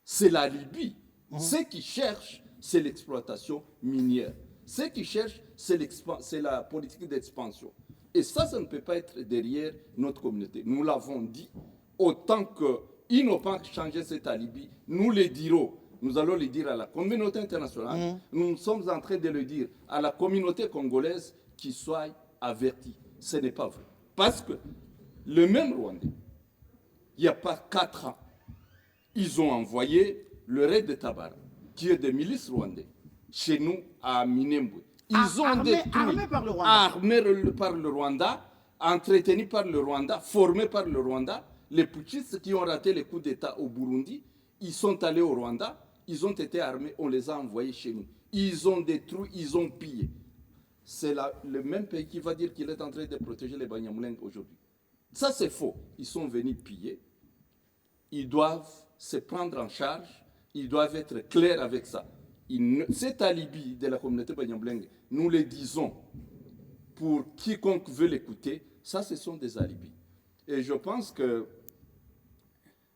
K: C'est la Libye. Ce qu'ils cherchent, c'est l'exploitation minière. Ce qu'ils cherchent, c'est la politique d'expansion. Et ça ne peut pas être derrière notre communauté. Nous l'avons dit, autant qu'ils n'ont pas changé cet alibi, nous le dirons. Nous allons le dire à la communauté internationale. Nous sommes en train de le dire à la communauté congolaise qui soit avertie. Ce n'est pas vrai. Parce que le même Rwandais, il n'y a pas 4 ans, ils ont envoyé le raid de Tabara, qui est des milices rwandais, chez nous à Minembwe. Ils ont détruit, armés par le Rwanda, entretenus par le Rwanda, formés par le Rwanda. Les putschistes qui ont raté les coups d'État au Burundi, ils sont allés au Rwanda, ils ont été armés, on les a envoyés chez nous. Ils ont détruit, ils ont pillé. C'est le même pays qui va dire qu'il est en train de protéger les Banyamulenge aujourd'hui. Ça, c'est faux. Ils sont venus piller. Ils doivent se prendre en charge. Ils doivent être clairs avec ça. Cet alibi de la communauté Banyamulenge, nous le disons pour quiconque veut l'écouter, ça, ce sont des alibis. Et je pense que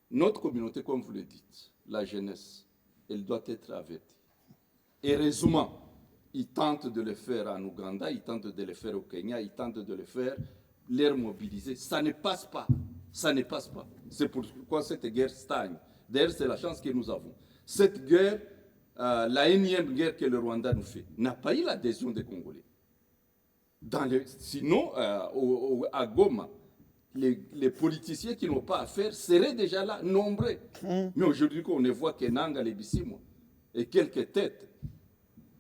K: notre communauté, comme vous le dites, la jeunesse, elle doit être avertie. Heureusement, ils tentent de le faire en Ouganda, ils tentent de le faire au Kenya, ils tentent de le faire, les mobiliser. Ça ne passe pas. Ça ne passe pas. C'est pourquoi cette guerre stagne. D'ailleurs, c'est la chance que nous avons. Cette guerre, la énième guerre que le Rwanda nous fait, n'a pas eu l'adhésion des Congolais. Sinon, à Goma, les politiciens qui n'ont pas à faire seraient déjà là, nombreux. Mais aujourd'hui, on ne voit que Nanga, les Bissimo et quelques têtes.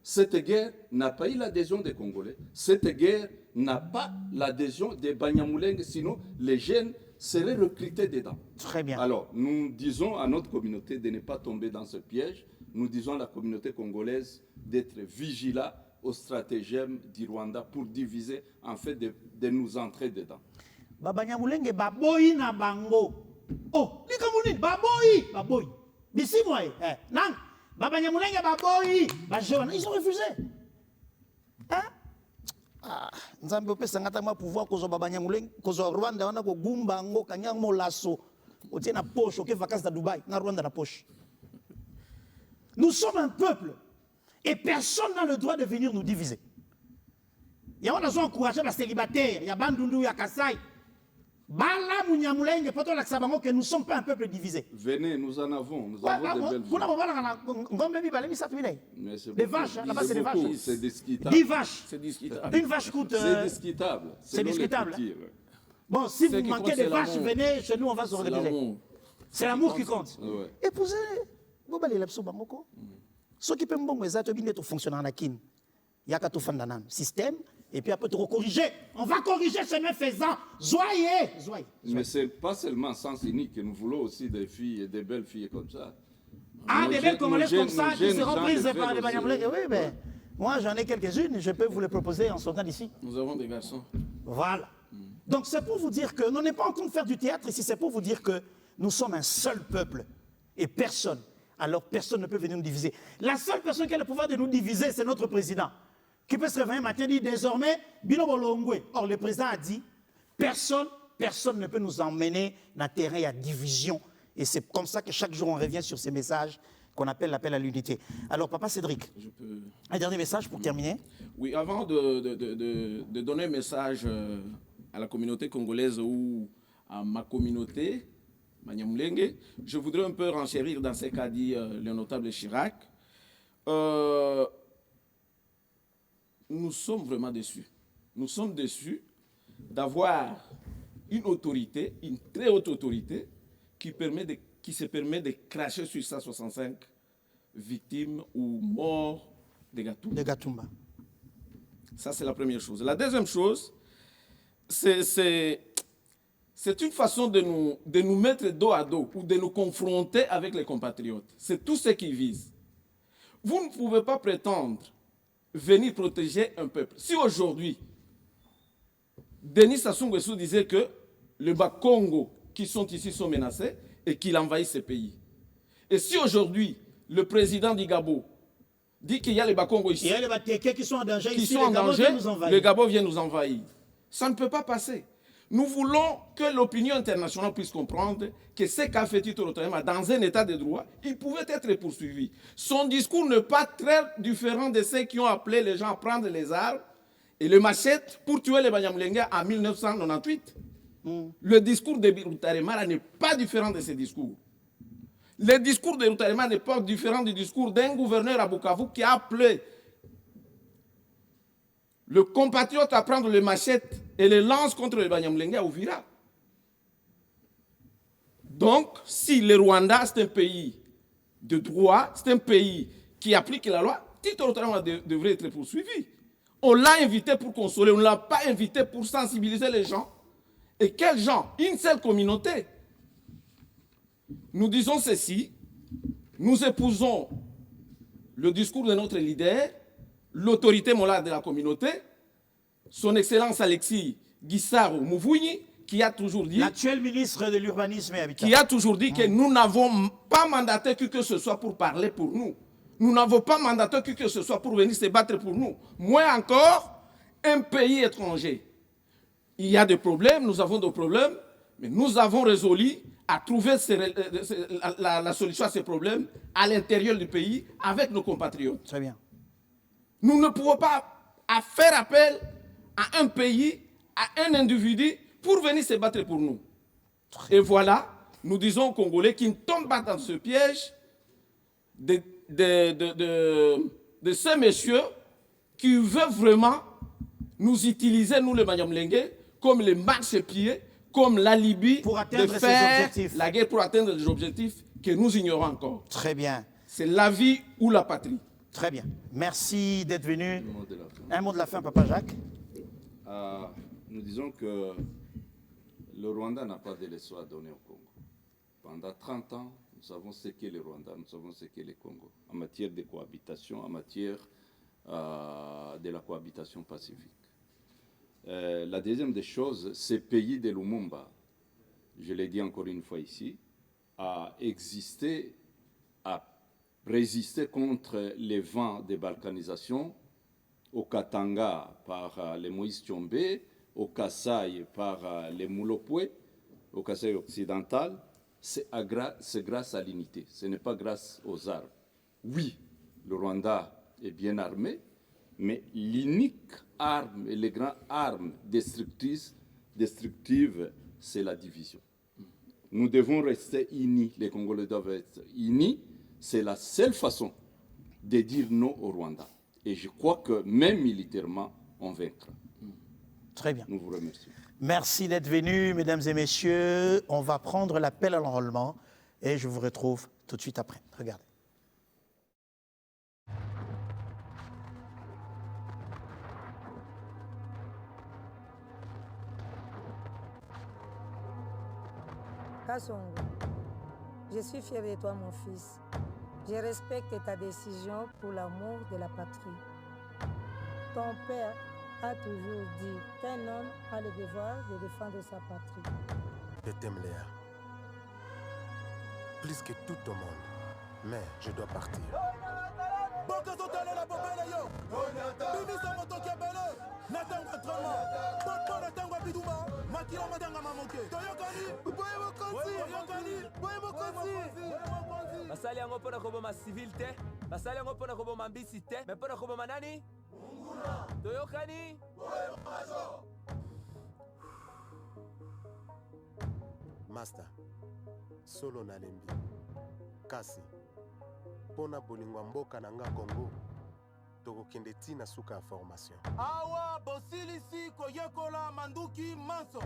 K: Cette guerre n'a pas eu l'adhésion des Congolais. Cette guerre n'a pas l'adhésion des Banyamulenge, sinon les jeunes seraient recrutés dedans.
A: Très bien.
K: Alors, nous disons à notre communauté de ne pas tomber dans ce piège. Nous disons à la communauté congolaise d'être vigilant au stratagème du Rwanda pour diviser, en fait, de nous entrer dedans.
A: Banyamulenge baboyi na bango. Oh, likamuni baboyi. Bisimwa nan. Banyamulenge baboyi, ils ont refusé. Hein? Nzambe opesa ngata ma pouvoir kozo Banyamulenge, kozo Rwanda wana ko gumba ngo kanyang mo lasso. Otie na poche, ok vacances à Dubaï, na Rwanda na poche. Nous sommes un peuple et personne n'a le droit de venir nous diviser. Il y a on encouragé les célibataires, il y a Bandundu, il y a Kassai. Bala Munyamulenge, peut-on l'accepter que nous ne sommes pas un peuple divisé.
K: Venez, nous en avons. Nous avons des belles
A: villes. Des vaches, là-bas c'est des vaches.
K: C'est discutable.
A: 10 vaches. Une vache coûte.
K: C'est discutable.
A: C'est discutable. Bon, si vous manquez de vaches, venez chez nous, on va s'organiser. C'est l'amour qui compte. Épousez. Vous allez les psaumes bangoko. Ce qui peut me bon, c'est que fonctionner en akin. Il y a qu'à tout faire dans le système. Et puis après, tu corriger. On va corriger ce même faisant. Zoyez.
K: Mais ce n'est pas seulement sens unique que nous voulons aussi des filles, des belles filles comme ça.
A: Des belles Congolaises comme ça qui seront prises par les Banyamulenge. Oui, mais moi j'en ai quelques-unes. Je peux vous les proposer en sortant d'ici.
L: Nous avons des garçons.
A: Voilà. Donc c'est pour vous dire que nous n'est pas en train de faire du théâtre ici. C'est pour vous dire que nous sommes un seul peuple. Et personne. Alors personne ne peut venir nous diviser. La seule personne qui a le pouvoir de nous diviser, c'est notre président. Qui peut se réveiller un matin et dire désormais, Bino Bolongwe. Or, le président a dit, personne ne peut nous emmener dans le terrain, il y a division. Et c'est comme ça que chaque jour, on revient sur ces messages qu'on appelle l'appel à l'unité. Alors, Papa Cédric, un dernier message pour terminer.
L: Oui, avant de donner un message à la communauté congolaise ou à ma communauté, Banyamulenge, je voudrais un peu renchérir dans ce qu'a dit le notable Chirac. Nous sommes vraiment déçus. Nous sommes déçus d'avoir une autorité, une très haute autorité, qui se permet de cracher sur 165 victimes ou morts de
A: Gatumba.
L: Ça, c'est la première chose. La deuxième chose, c'est une façon de nous mettre dos à dos ou de nous confronter avec les compatriotes. C'est tout ce qu'ils visent. Vous ne pouvez pas prétendre venir protéger un peuple. Si aujourd'hui, Denis Sassou Nguesso disait que les Bas-Congo qui sont ici sont menacés et qu'il envahit ce pays. Et si aujourd'hui, le président du Gabon dit qu'il y a les Bakongo ici,
A: il y a les Batékés qui sont en danger
L: qui
A: ici,
L: sont en danger,
A: le
L: Gabon vient nous envahir. Ça ne peut pas passer. Nous voulons que l'opinion internationale puisse comprendre que ce qu'a fait Tito Rotalema dans un état de droit, il pouvait être poursuivi. Son discours n'est pas très différent de ceux qui ont appelé les gens à prendre les armes et les machettes pour tuer les Banyamulenge en 1998. Le discours de Routalema n'est pas différent de ces discours. Le discours de Routalema n'est pas différent du discours d'un gouverneur à Bukavu qui a appelé le compatriote à prendre les machettes et les lance contre les Banyamulenge à Ouvira. Donc, si le Rwanda, c'est un pays de droit, c'est un pays qui applique la loi, Tito Rotalema devrait être poursuivi. On l'a invité pour consoler, on ne l'a pas invité pour sensibiliser les gens. Et quels gens? Une seule communauté. Nous disons ceci, nous épousons le discours de notre leader, l'autorité morale de la communauté, son Excellence Alexis Gisaro Muvunyi, qui a toujours dit...
A: L'actuel ministre de l'Urbanisme et Habitat.
L: Qui a toujours dit que nous n'avons pas mandaté qui que ce soit pour parler pour nous. Nous n'avons pas mandaté qui que ce soit pour venir se battre pour nous. Moins encore, un pays étranger. Il y a des problèmes, nous avons des problèmes, mais nous avons résolu à trouver la solution à ces problèmes à l'intérieur du pays avec nos compatriotes.
A: Très bien.
L: Nous ne pouvons pas faire appel à un pays, à un individu pour venir se battre pour nous. Et voilà, nous disons aux Congolais qui ne tombent pas dans ce piège de ces messieurs qui veulent vraiment nous utiliser, nous les Banyamulenge, comme les marchepieds, comme l'alibi de faire la guerre pour atteindre les objectifs que nous ignorons encore.
A: Très bien.
L: C'est la vie ou la patrie.
A: Très bien. Merci d'être venu. Un mot de la fin, Papa Jacques.
K: Nous disons que le Rwanda n'a pas de leçons à donner au Congo. Pendant 30 ans, nous savons ce qu'est le Rwanda, nous savons ce qu'est le Congo, en matière de cohabitation, en matière de la cohabitation pacifique. La deuxième des choses, ce pays de Lumumba, je l'ai dit encore une fois ici, a existé, a résisté contre les vents de balkanisation, au Katanga par les Moïse Tchombe, au Kasaï par les Moulopoué, au Kasaï occidental, c'est grâce à l'unité, ce n'est pas grâce aux armes. Oui, le Rwanda est bien armé, mais l'unique arme et les grandes armes destructives, c'est la division. Nous devons rester unis, les Congolais doivent être unis, c'est la seule façon de dire non au Rwanda. Et je crois que même militairement, on vaincra.
A: Très bien.
K: Nous vous remercions.
A: Merci d'être venus, mesdames et messieurs. On va prendre l'appel à l'enrôlement et je vous retrouve tout de suite après. Regardez.
M: Kasongo, je suis fier de toi, mon fils. Je respecte ta décision pour l'amour de la patrie. Ton père a toujours dit qu'un homme a le devoir de défendre sa patrie.
N: Je t'aime, Léa. Plus que tout au monde. Mais je dois partir.
O: basali yango mpona koboma civil te basali yango mpona koboma mbisi te me mpona koboma nani toyokani
N: Master, solo nalembi kasi mpona bolingo ya mboka na nga Congo tokokende ntina suka ya formation.
P: Awa bosilisi koyekola manduki manso.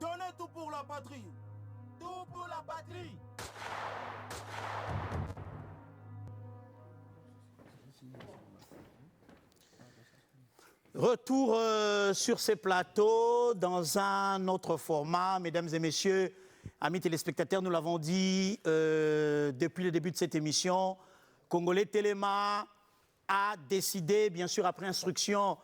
P: Donnez tout pour la patrie. Tout pour la patrie.
A: Retour sur ces plateaux dans un autre format. Mesdames et messieurs, amis téléspectateurs, nous l'avons dit depuis le début de cette émission, Congolais Téléma a décidé, bien sûr après instruction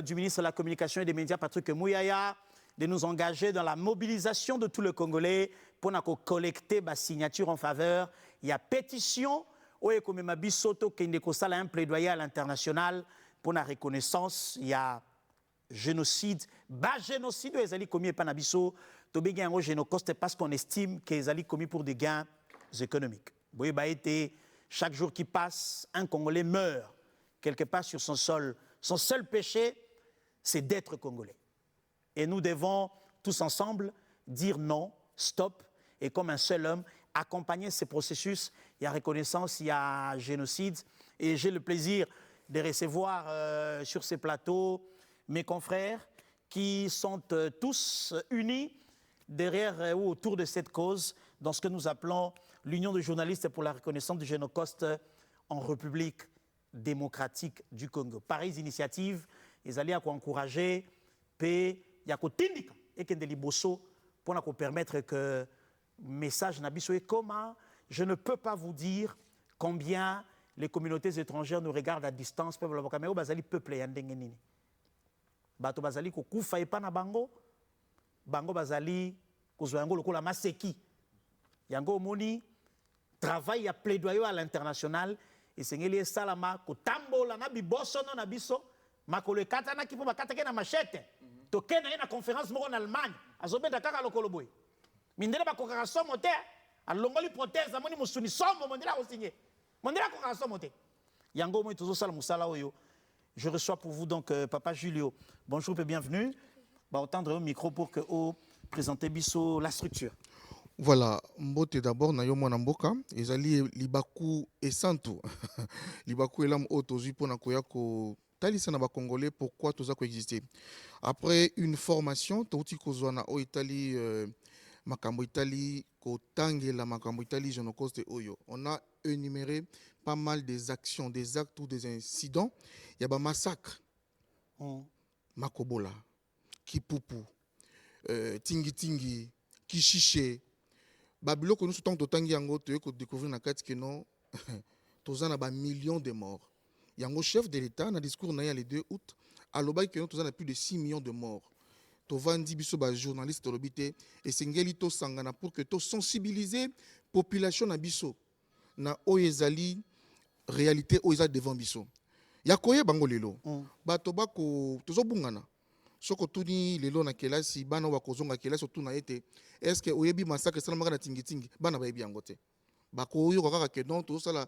A: du ministre de la Communication et des Médias, Patrick Mouyaya, de nous engager dans la mobilisation de tous les Congolais pour collecter des signatures en faveur. Il y a pétition, comme Mabisoto, qui a un plaidoyer à l'international pour la reconnaissance. Il y a génocide. Génocide, ils ont commis par Nabiso. Tobégué en génocide parce qu'on estime qu'ils ont commis pour des gains économiques. Chaque jour qui passe, un Congolais meurt quelque part sur son sol. Son seul péché, c'est d'être Congolais. Et nous devons tous ensemble dire non, stop, et comme un seul homme, accompagner ces processus. Il y a reconnaissance, il y a génocide. Et j'ai le plaisir de recevoir sur ces plateaux mes confrères qui sont tous unis derrière ou autour de cette cause dans ce que nous appelons l'Union des journalistes pour la reconnaissance du Génocoste en République démocratique du Congo. Pareilles initiatives, ils allaient encourager, il y a et pour permettre que le message nabiso est comment je ne peux pas vous dire combien les communautés étrangères nous regardent à distance. Peuple yandengeni. Bato bazali ko kufa epa na bango, bango bazali kozwa yango lokola maseki. Yango moni travail ya plaidoyer à l'international et sengeli salama ko tambola na biboso no na biso makolo ekata na kipo bakata ke na machete. To kena na conférence moko na Allemagne, azobenda kaka lokolo boy. Mindela bakokaka somo te, alongoli prothèse amoni musuni somo mondela ko signer. Mondela kokaka somo te. Yango mo tozo sala musala oyo. Je reçois pour vous donc Papa Julio. Bonjour et bienvenue. On va entendre au micro pour que vous présentez biso la structure.
Q: Voilà, mbote d'abord na yo mwana mboka, ezali libaku esantu. Libaku elam otozu pona koya ko talisa na ba congolais pourquoi toza ko exister. Après une formation, touti kozwa na o Italie makambo Italie ko tangela makambo Italie Génocoste oyo. On a énuméré pas mal des actions, des actes ou des incidents. Il y a des massacres. Makobola, Kipupu, Tingi Tingi, Kishiche. Babilo que nous sommes autant yango te ko découvrir na kati que non tozana na ba millions de morts. Yango chef de l'État na discours na le 2 août aloba que nous tozana plus de 6 millions de morts. Tovandi biso ba journaliste tolobité et sengeli to sangana pour que to sensibiliser population na biso na oyezali réalité oza devant biso. Yakoye bango lelo. Bato bako tozobungana. Soko tuni lelo na kelasi bana wakozonga kelasi tuna ete est-ce que oyebi massacre sala maka na tingi tingi bana bayebi yango te. Bako yo kaka ke donc to sala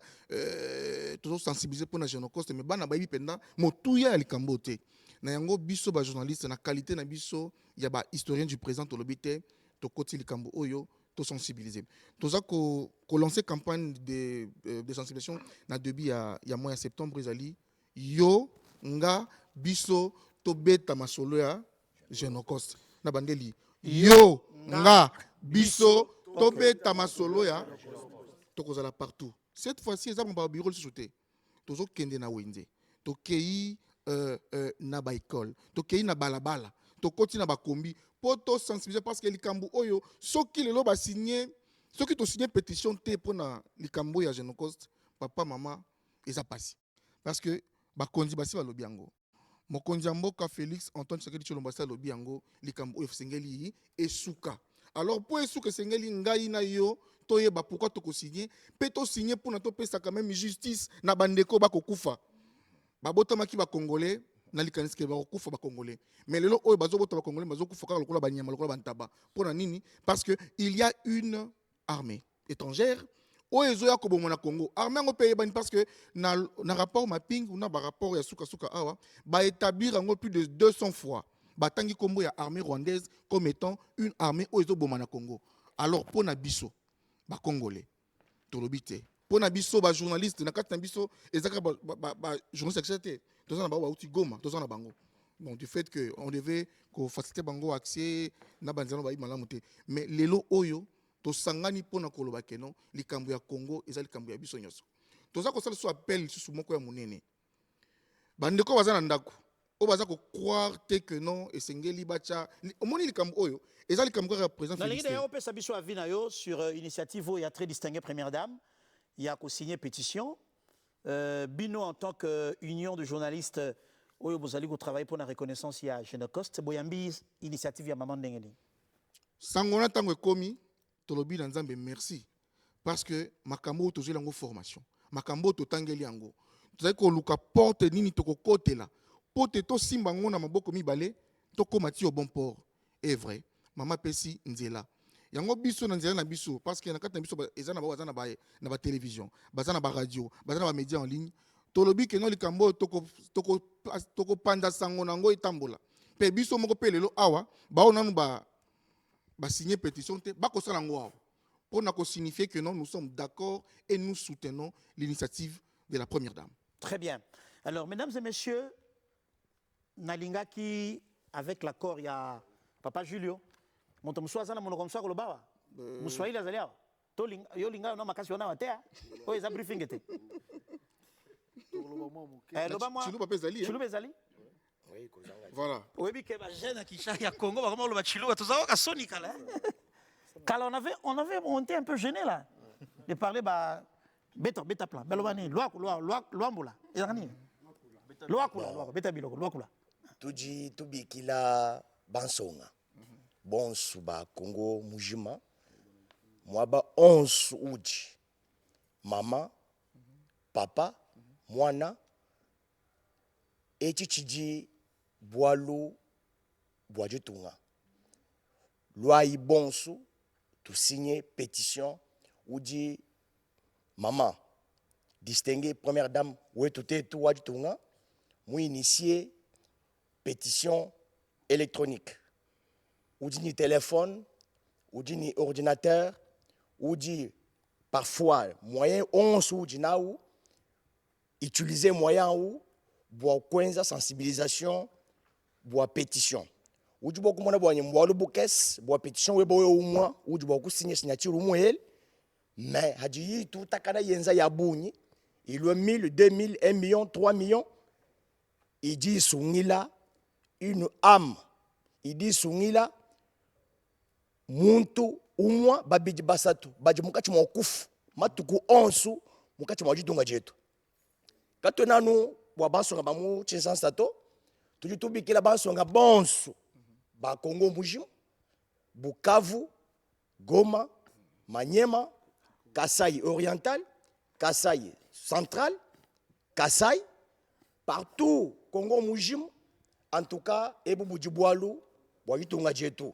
Q: to sensibiliser pour na Génocoste mais bana bayebi penda motuya ya likambo te. Na yango biso ba journaliste na qualité na biso ya ba historien du présent to lobité to koti likambo oyo to sensibiliser. Toza ko lancer campagne de sensibilisation na début ya mois de septembre ezali yo nga biso to beta masolo ya Génocoste na bandeli yo nga biso to beta masolo ya to kozala partout. Cette fois-ci ezaba ba bureau sauté tozo kende na wenze to kei na ba école to kei na balabala to koti na ba kombi pour to sensibiliser parce que likambo oyo soki lelo ba signer soki to signer pétition te pour na likambo ya Génocoste papa maman eza pasi parce que ba konzi basi ba lobiango mokonzi mboka Félix Antoine Tshisekedi Tshilombo basi lobiango likambo oyo sengeli esuka. Alors pour esuka sengeli ngai na yo toyeba pourquoi to ko signer pe to signer pour na to pesa quand même justice na bandeko ba kokufa ba botamaki ba congolais na likanisi ba kokufa ba congolais mais lelo oyo bazo bota ba congolais bazo kufa kaka lokola banyama lokola bantaba pour na nini parce que il y a une armée étrangère oyo ya ko bomona Congo armée ngo paye ban parce que na rapport mapping ou na ba rapport ya suka suka awa ba établir ngo plus de 200 fois ba tangi kombo ya armée rwandaise comme étant une armée oyo bomona Congo. Alors pour na biso ba congolais to lobité pour na biso ba journaliste na kati na biso ezaka ba journaliste accepté tozana ba uti goma tozana bango. Bon, du fait que on devait ko faciliter bango accès na banzano ba malamu te mais lelo oyo to sangani pona koloba keno likambo ya Congo eza likambo ya biso nyoso toza ko sala so appel susu moko ya munene bandeko bazana ndako o baza ko croire te que non esengeli bacha omoni likambo oyo eza likambo ya président
A: Félix. Dans l'idée pesa biso avina yo sur initiative il y a très distingué première dame, il y a co signé pétition bino en tant que union de journalistes oyo bozali kotravaille pour la reconnaissance ya Génocoste boyambi initiative ya maman ndenge nini?
Q: Sango na tango ekomi tolobi na Nzambe merci parce que makambo tozeli yango formation makambo totangeli yango tozali koluka porte nini tokokotela porte to simba ngo na maboko mibale tokoma ti au bon port. Est vrai mama pesi nzela yango biso na nzela na biso parce que na kati na biso ezana na ba télévision bazana ba radio bazana ba médias en ligne tolobi ke no likambo toko panda sango nango itambola pe biso moko pe lelo awa baona nu ba signer pétition te ba ko sala ngo awa pour na ko signifier que non nous sommes d'accord et nous soutenons l'initiative de la première dame.
A: Très bien. Alors mesdames et messieurs, nalinga qui avec l'accord il y a papa Julio moto mswaza na monoko mswako lobawa mswahili azalia to yo linga na makasi ona watea o eza briefing ete
Q: Chiluba pezali
A: Chiluba ezali
Q: voilà
A: oyebi ke ba jeune kisha ya Congo ba koma lo ba Chiluba tozawa ka sonika là car on avait monté un peu gêné là de parler ba beta plan belobani loi mbula ezani loi kula beta biloko loi kula
R: tuji tubikila bansonga bonsu ba Congo mujima mwaba 11 uji mama papa mwana echichiji bwalu bwajitunga loi bonsu tu signer pétition uji mama distinguée première dame wetute tu wajitunga mu initier pétition électronique ou dit ni téléphone ou dit ni ordinateur ou dit parfois moyen 11 ou dit naou utiliser moyen ou boa kwenza sensibilisation boa pétition ou dit beaucoup mona boa nyimwa lu bukes boa pétition we boa au moins ou dit boa ku signer signature au moins mais hadi tout takana yenza ya bunyi il 1000 2000 1 million 3 millions il dit sungila une âme il dit sungila muntu umwa babiji basatu baji mukati mwa kufu matuku onsu mukati mwa jitunga jetu kato nanu bwa basonga bamu chinsansa to tujitubikila basonga bonsu ba Congo mujimu Bukavu Goma Manyema Kasai oriental Kasai central Kasai partout Congo mujimu en tout cas ebu bujibwalu bwa jitunga jetu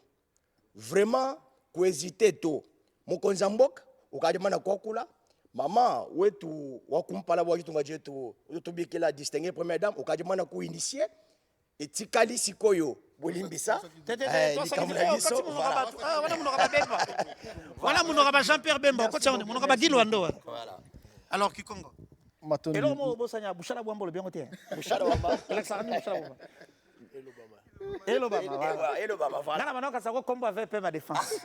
R: vraiment kuhésiter to mokonza mboka ukadimana kokula mama wetu wakumpala bwa jitunga jetu utubikila distinguer première dame ukadimana ku initier etikali sikoyo bolimbisa
A: voilà munoko ba Jean-Pierre Bemba ko tsonde munoko ba Gilwando alors Kikongo
S: matondi
A: elo mo bosanya bushala bwambo le bien côté bushala wamba Alexandre bushala wamba Hello Baba, voilà. Nana manoka sako kombo avec ma défense.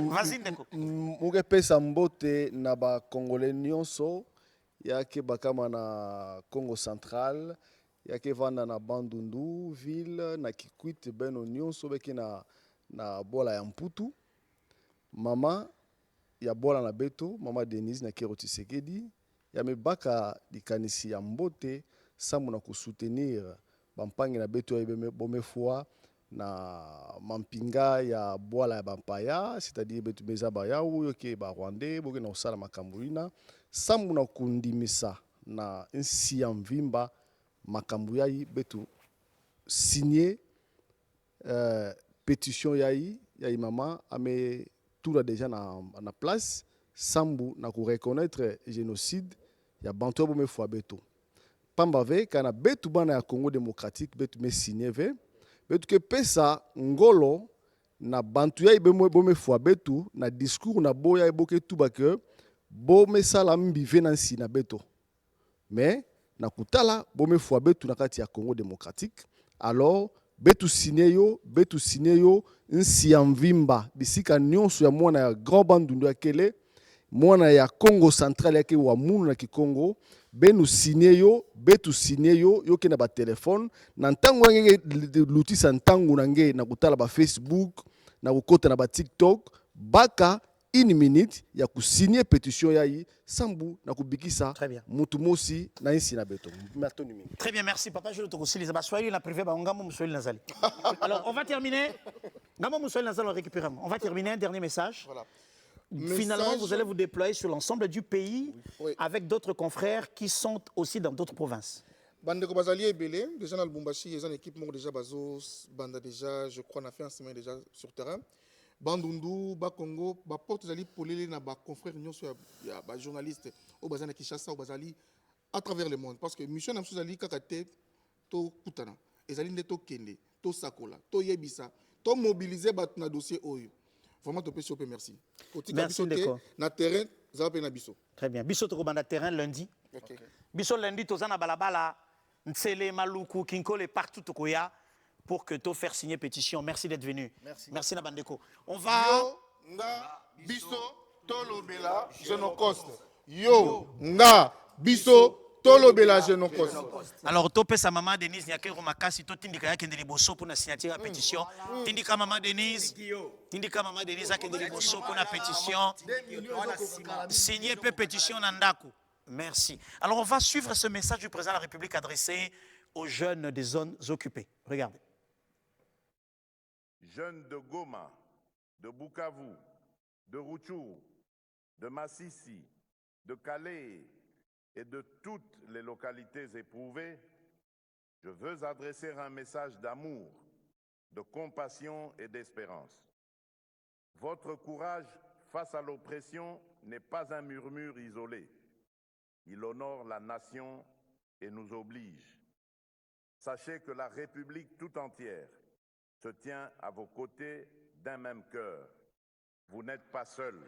A: Vas-y ndeko.
S: Muke pesa mbote na ba Congolais nyonso yake bakama na Congo central yake vanda na Bandundu ville na Kikwit beno nyonso beki na bola ya Mputu. Mama ya bola na beto, mama Denise na Kero Tshisekedi ya mebaka likanisi ya mbote samu na kusoutenir bampangi na beto ya bomefwa na mampinga ya boala ya bampaya c'est-à-dire beto meza baya uyo ke ba Rwandais boke na usala makambuina samu na kundimisa na nsi ya mvimba makambu yayi beto signer pétition yayi mama ame tout là déjà na place sambu na ku reconnaître génocide ya bantu bomefwa beto pamba ve kana betu bana ya Congo démocratique betu me signé ve betu ke pesa ngolo na bantu ya bome fwa betu na discours na boya eboke tuba ke bome sala mbive na nsi na beto mais na kutala bome fwa betu na kati ya Congo démocratique alors betu signé yo nsi ya mvimba bisika nyonso ya mwana ya grand bandundu ya kele mwana ya Congo central yake wa munu na Kikongo betu signé yo yoke na ba telefone na ntango ngenge lutisa ntango na nge na kutala ba Facebook na kukota na ba TikTok baka 1 minute ya kusigner pétition yayi sambu na kubikisa mutu mosi na insi na beto.
A: Très bien, merci papa. Je te remercie. Les soyez la privé, nazali. Alors, on va terminer. On récupère. On va terminer un dernier message.
Q: Voilà.
A: Finalement, vous allez vous déployer sur l'ensemble du pays avec d'autres confrères qui sont aussi dans d'autres provinces.
Q: Bandeko Bazali et Belé, déjà dans le Bumbashi, ils ont une équipe déjà Bazos, Banda déjà, je crois, on a fait un semaine déjà sur terrain. Bandundu, Bakongo, Baporte Zali, Polele, Naba, confrères, nous sommes journalistes, au Bazana Kishasa, au Bazali, à travers le monde. Parce que mission Namsou Zali, Kakate, To Kutana, et Zali Neto Kende, To Sakola, To Yebisa, To mobiliser Batna dossier Oyo. Vraiment, te pécho, merci.
A: Merci, d'accord.
Q: Na terrain, Zala na Bisso.
A: Très bien. Bisso, tu vas terrain lundi. Bisso, lundi, tu vas balabala, Ntsele, Maluku, Kinkole, partout, Tokoya, pour que tu fasses signer pétition. Merci d'être venu. Merci, Nabandeko. On va.
Q: Yo, nga, Bisso, Tolobela, Genocoste. Yo, nga, Bisso, Tolobela, Genocoste.
A: Alors, topé sa maman Denise, Nyake Romakasi, to tindika ya kendeli bosso pour la signature à pétition. Tindika maman Denise, a kendeli bosso pour la pétition. Signer pétition Nandaku. Merci. Alors, on va suivre ce message du président de la République adressé aux jeunes des zones occupées. Regardez.
J: Jeunes de Goma, de Bukavu, de Rutshuru, de Massissi, de Calais et de toutes les localités éprouvées, je veux adresser un message d'amour, de compassion et d'espérance. Votre courage face à l'oppression n'est pas un murmure isolé. Il honore la nation et nous oblige. Sachez que la République tout entière se tient à vos côtés d'un même cœur. Vous n'êtes pas seuls.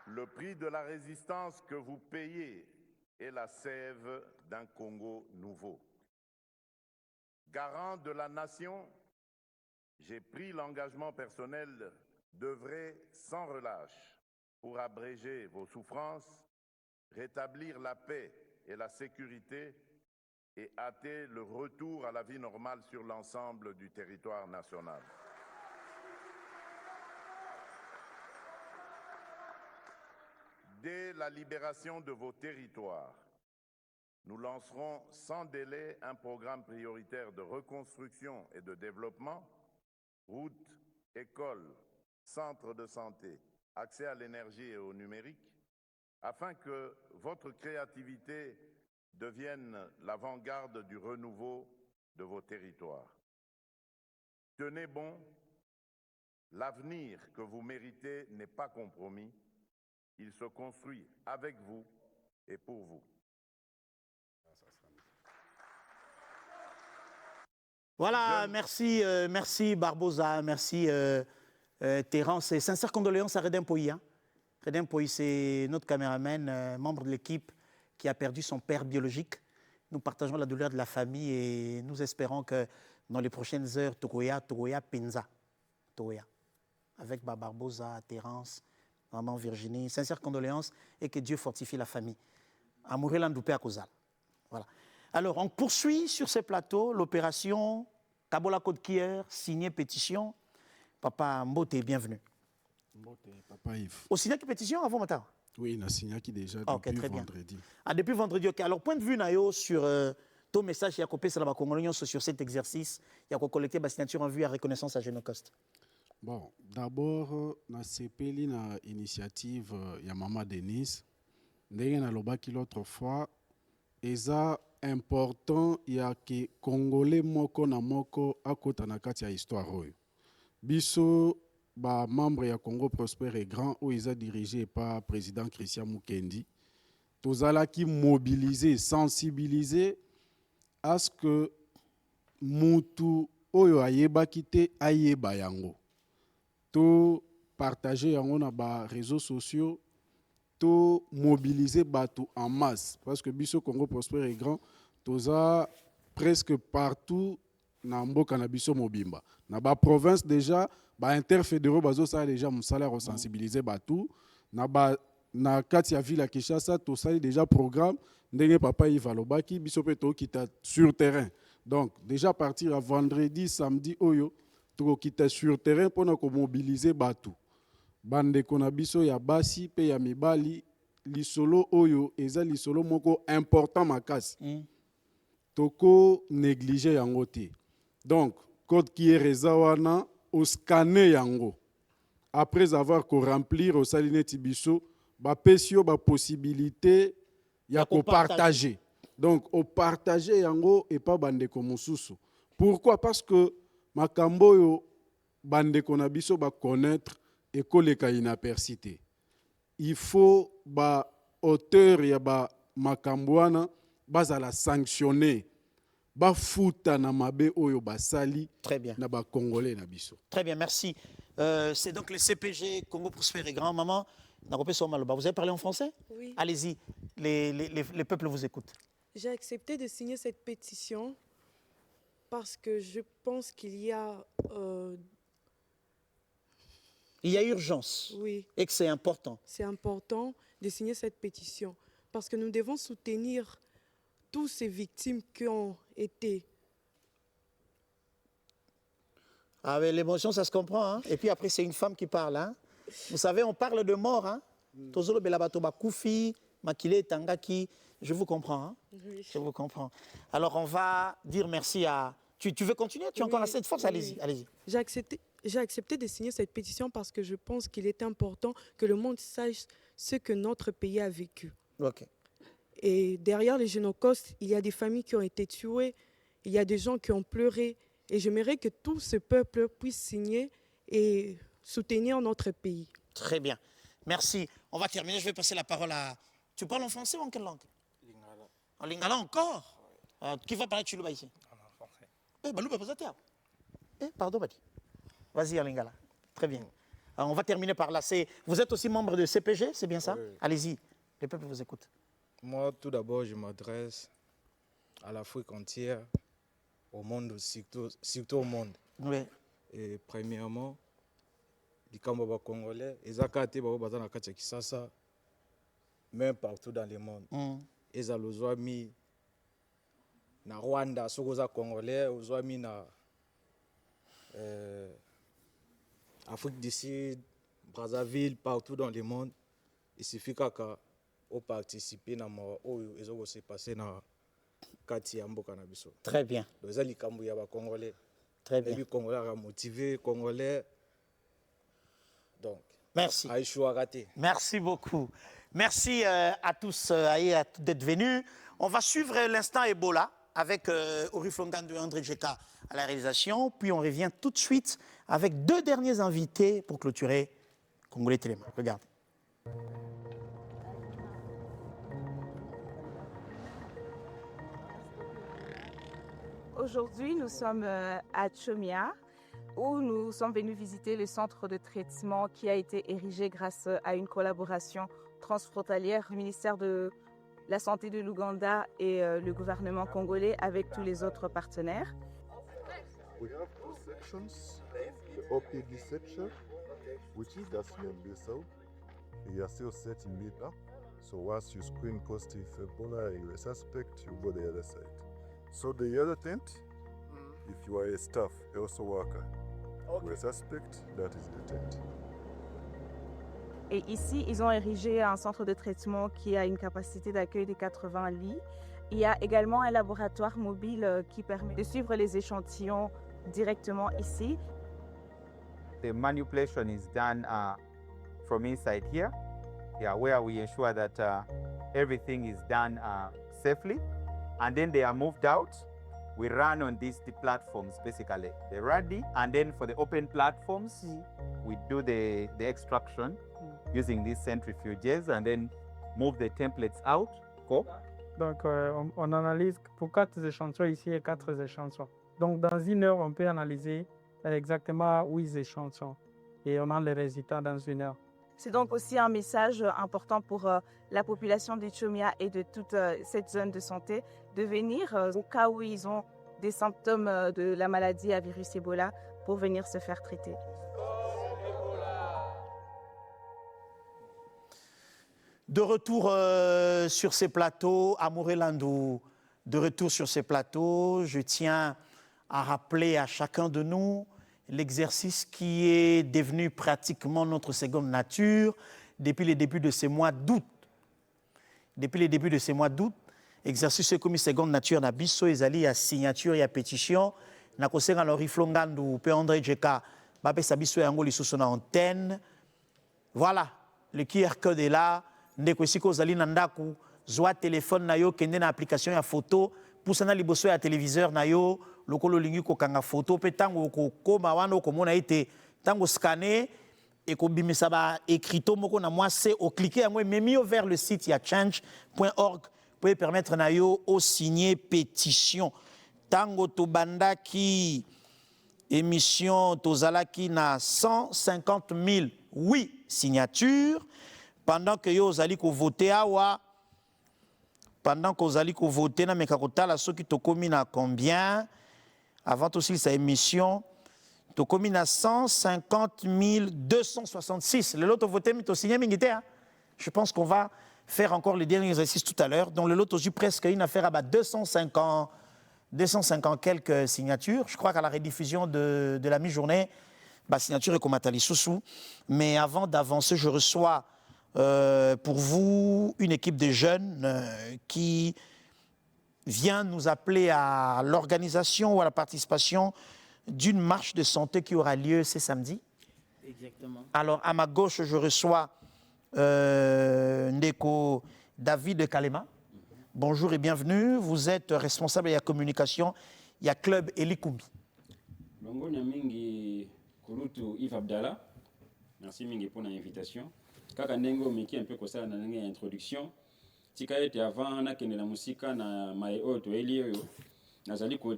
J: Le prix de la résistance que vous payez est la sève d'un Congo nouveau. Garant de la nation, j'ai pris l'engagement personnel d'œuvrer sans relâche pour abréger vos souffrances, rétablir la paix et la sécurité et hâter le retour à la vie normale sur l'ensemble du territoire national. Dès la libération de vos territoires, nous lancerons sans délai un programme prioritaire de reconstruction et de développement, routes, écoles, centres de santé, accès à l'énergie et au numérique, afin que votre créativité devienne l'avant-garde du renouveau de vos territoires. Tenez bon, l'avenir que vous méritez n'est pas compromis. Il se construit avec vous et pour vous.
A: Voilà, merci, merci Barbosa, merci Terence. Et sincères condoléances à Redem Poyi. Redem Poyi, c'est notre caméraman, membre de l'équipe qui a perdu son père biologique. Nous partageons la douleur de la famille et nous espérons que dans les prochaines heures, Togoya Penza, Togoya, avec Barbosa, Terence, maman Virginie, sincères condoléances et que Dieu fortifie la famille. Amouré Landoupé à Kozal. Voilà. Alors, on poursuit sur ces plateaux l'opération Kabola Côte Kier, signée pétition. Papa Mbote, bienvenue.
T: Mbote, Papa Yves.
A: Au signé pétition avant matin?
T: Oui, on a signé qui déjà depuis vendredi.
A: Ah, depuis vendredi, ok. Alors, point de vue Nayo sur ton message, il y a copié sur la Congolais sur cet exercice, il y a collecté la signature en vue à reconnaissance à Genocoste.
T: Bon, d'abord, na CPLI, na initiative, il y a Maman Denise. Ndenge na lobaki l'autre fois, eza important ya que Congolais moko na moko akota na kati ya histoire oyo. Biso ba membre ya Congo Prospère et Grand où ils a dirigé par président Christian Mukendi. Tozalaki mobiliser, sensibiliser à ce que mutu oyo ayebaki te ayeba yango. To partager yango na ba réseaux sociaux. To mobiliser bateau en masse parce que biso Congo Prospère et Grand toza presque partout na mboka na biso mobimba na ba province déjà ba interfédéraux bazo ça déjà musala sensibiliser bateau na kati ya ville ya Kinshasa to ça déjà programme ndenge papa Yves alobaki biso pe to kita sur terrain Donc, déjà à partir à vendredi, samedi, oyo, tokokita sur terrain pour nous mobiliser Batu. Bande konabiso ya basi pe ya mibali, lisolo oyo, eza lisolo moko important makasi. Toko négligé yango te. Donc, code qui est rezawana, au scanner yango. Après avoir remplir au saline tibiso, ba pesio ba possibilité ya ko partager. Donc au partager yango et pas bande ko mususu. Pourquoi? Parce que makambo yo bande ko na biso ba connaître et koleka inapercité. Il faut ba auteur ya ba makambo wana bazala sanctionner. Ba futa na mabe oyo basali.
A: Très bien.
T: Na ba congolais na biso.
A: Très bien, merci. C'est donc les CPG Congo Prospère et Grand-Maman. Vous avez parlé en français?
U: Oui.
A: Allez-y, les peuples vous écoutent.
U: J'ai accepté de signer cette pétition parce que je pense qu'il y a...
A: Il y a urgence.
U: Oui.
A: Et que c'est important.
U: C'est important de signer cette pétition parce que nous devons soutenir toutes ces victimes qui ont été...
A: Ah, mais l'émotion, ça se comprend. Hein? Et puis après, c'est une femme qui parle. Hein? Vous savez, on parle de mort. Hein? Tozolo Belabatoba Koufi, Makile Tangaki. Je vous comprends. Hein?
U: Oui.
A: Je vous comprends. Alors, on va dire merci à... Tu veux continuer? Tu as encore assez de force?
U: Oui.
A: Allez-y. Allez-y.
U: J'ai accepté de signer cette pétition parce que je pense qu'il est important que le monde sache ce que notre pays a vécu.
A: Ok.
U: Et derrière les génocides, il y a des familles qui ont été tuées, il y a des gens qui ont pleuré. Et j'aimerais que tout ce peuple puisse signer et soutenir notre pays.
A: Très bien. Merci. On va terminer. Je vais passer la parole à... Tu parles en français ou en quelle langue?
V: Lingala.
A: En lingala encore? Qui va parler Chiluba ici?
V: En français.
A: Balouba, pardon, Badi. Vas-y, en lingala. Très bien. On va terminer par là. Vous êtes aussi membre de CPG, c'est bien ça?
V: Oui.
A: Allez-y. Les peuples vous écoutent.
V: Moi, tout d'abord, je m'adresse à l'Afrique entière, au monde, surtout au monde.
A: Oui.
V: Et premièrement, les Cambodgiens congolais, les Akate, Bazana Katia Kisasa, même partout dans le monde. Les Alozwami, na Rwanda, Sogoza congolais, Ozwami na Afrique du Sud, Brazzaville, partout dans le monde. Il suffit qu'à participer à ce qui s'est passé dans
A: Très bien.
V: Congolais.
A: Très bien.
V: Les Congolais motivés, Congolais. Donc,
A: merci.
V: Raté.
A: Merci beaucoup. Merci à tous d'être venus. On va suivre l'instant Ebola avec Oriflongan de André Djeka à la réalisation. Puis on revient tout de suite avec deux derniers invités pour clôturer Congolais Téléma. Regardez.
W: Aujourd'hui, nous sommes à Tchomia, où nous sommes venus visiter le centre de traitement qui a été érigé grâce à une collaboration transfrontalière du ministère de la Santé de l'Ouganda et le gouvernement congolais avec tous les autres partenaires.
X: We have two sections, the OPD section, which is the Bissau. You are still setting meter. So once you screen positive Ebola, you're a suspect, you go the other side. So the other tent, if you are a staff, also worker, or a suspect, that is the tent.
W: Et ici, ils ont érigé un centre de traitement qui a une capacité d'accueil de 80 lits. Il y a également un laboratoire mobile qui permet de suivre les échantillons directement ici.
Y: The manipulation is done from inside here, where we ensure that everything is done safely. And then they are moved out. We run on these platforms, basically, the RADI. And then for the open platforms, we do the extraction using these centrifuges and then move the templates out. Go.
Z: Donc, on analyse pour 4 échantillons ici et 4 échantillons. Donc, dans 1 heure, on peut analyser exactement 8 échantillons. Et on a les résultats dans 1 heure.
W: C'est donc aussi un message important pour la population de Tchomia et de toute cette zone de santé de venir au cas où ils ont des symptômes de la maladie à virus Ebola pour venir se faire traiter.
A: De retour sur ces plateaux, Amouré Landou, de retour sur ces plateaux, je tiens à rappeler à chacun de nous l'exercice qui est devenu pratiquement notre seconde nature depuis le début de ces mois d'août. Depuis le début de ces mois d'août, exercice comme seconde nature na biso ezali ya signature ya pétition na kosenga na riflongandu pe André Djeka bapesa biso yango lisusu na antenne. Voilà, le QR code est là. Ndeko esiko ozali na ndaku zwa téléphone na yo kende na application ya photo pusana liboso ya téléviseur na yo lokolo lingi kokanga photo pe tango kokoma wana okomona ite tango scanner et kobimisa ba écrito moko na moi c'est au cliquer yango memi vers le site ya change.org pour permettre na yo au signer pétition. Tango to bandaki émission tozalaki na 150 000 oui signatures pendant que yo ozali ko voter awa pendant que ozali ko voter na mekakotala soki tokomi na combien avant aussi sa émission tokomi na 150 266 le lot voter mi to signer mingité. Je pense qu'on va faire encore le dernier exercice tout à l'heure. Donc le lot a eu presque une affaire à 250 quelques signatures. Je crois qu'à la rediffusion de la mi-journée, la signature est comme Atali Soussou. Mais avant d'avancer, je reçois pour vous une équipe de jeunes qui vient nous appeler à l'organisation ou à la participation d'une marche de santé qui aura lieu ce samedi.
B: Exactement.
A: Alors à ma gauche, je reçois Ndeko David de Kalema. Bonjour et bienvenue. Vous êtes responsable de la communication. Il y a Club Elikumbi.
C: Bonjour, Mingi Kouloutou Yves Abdallah. Merci Mingi pour l'invitation. Kaka Ndengo Miki un peu comme ça dans l'introduction. Tika était avant na kende la musique na maeo to elio nazali ko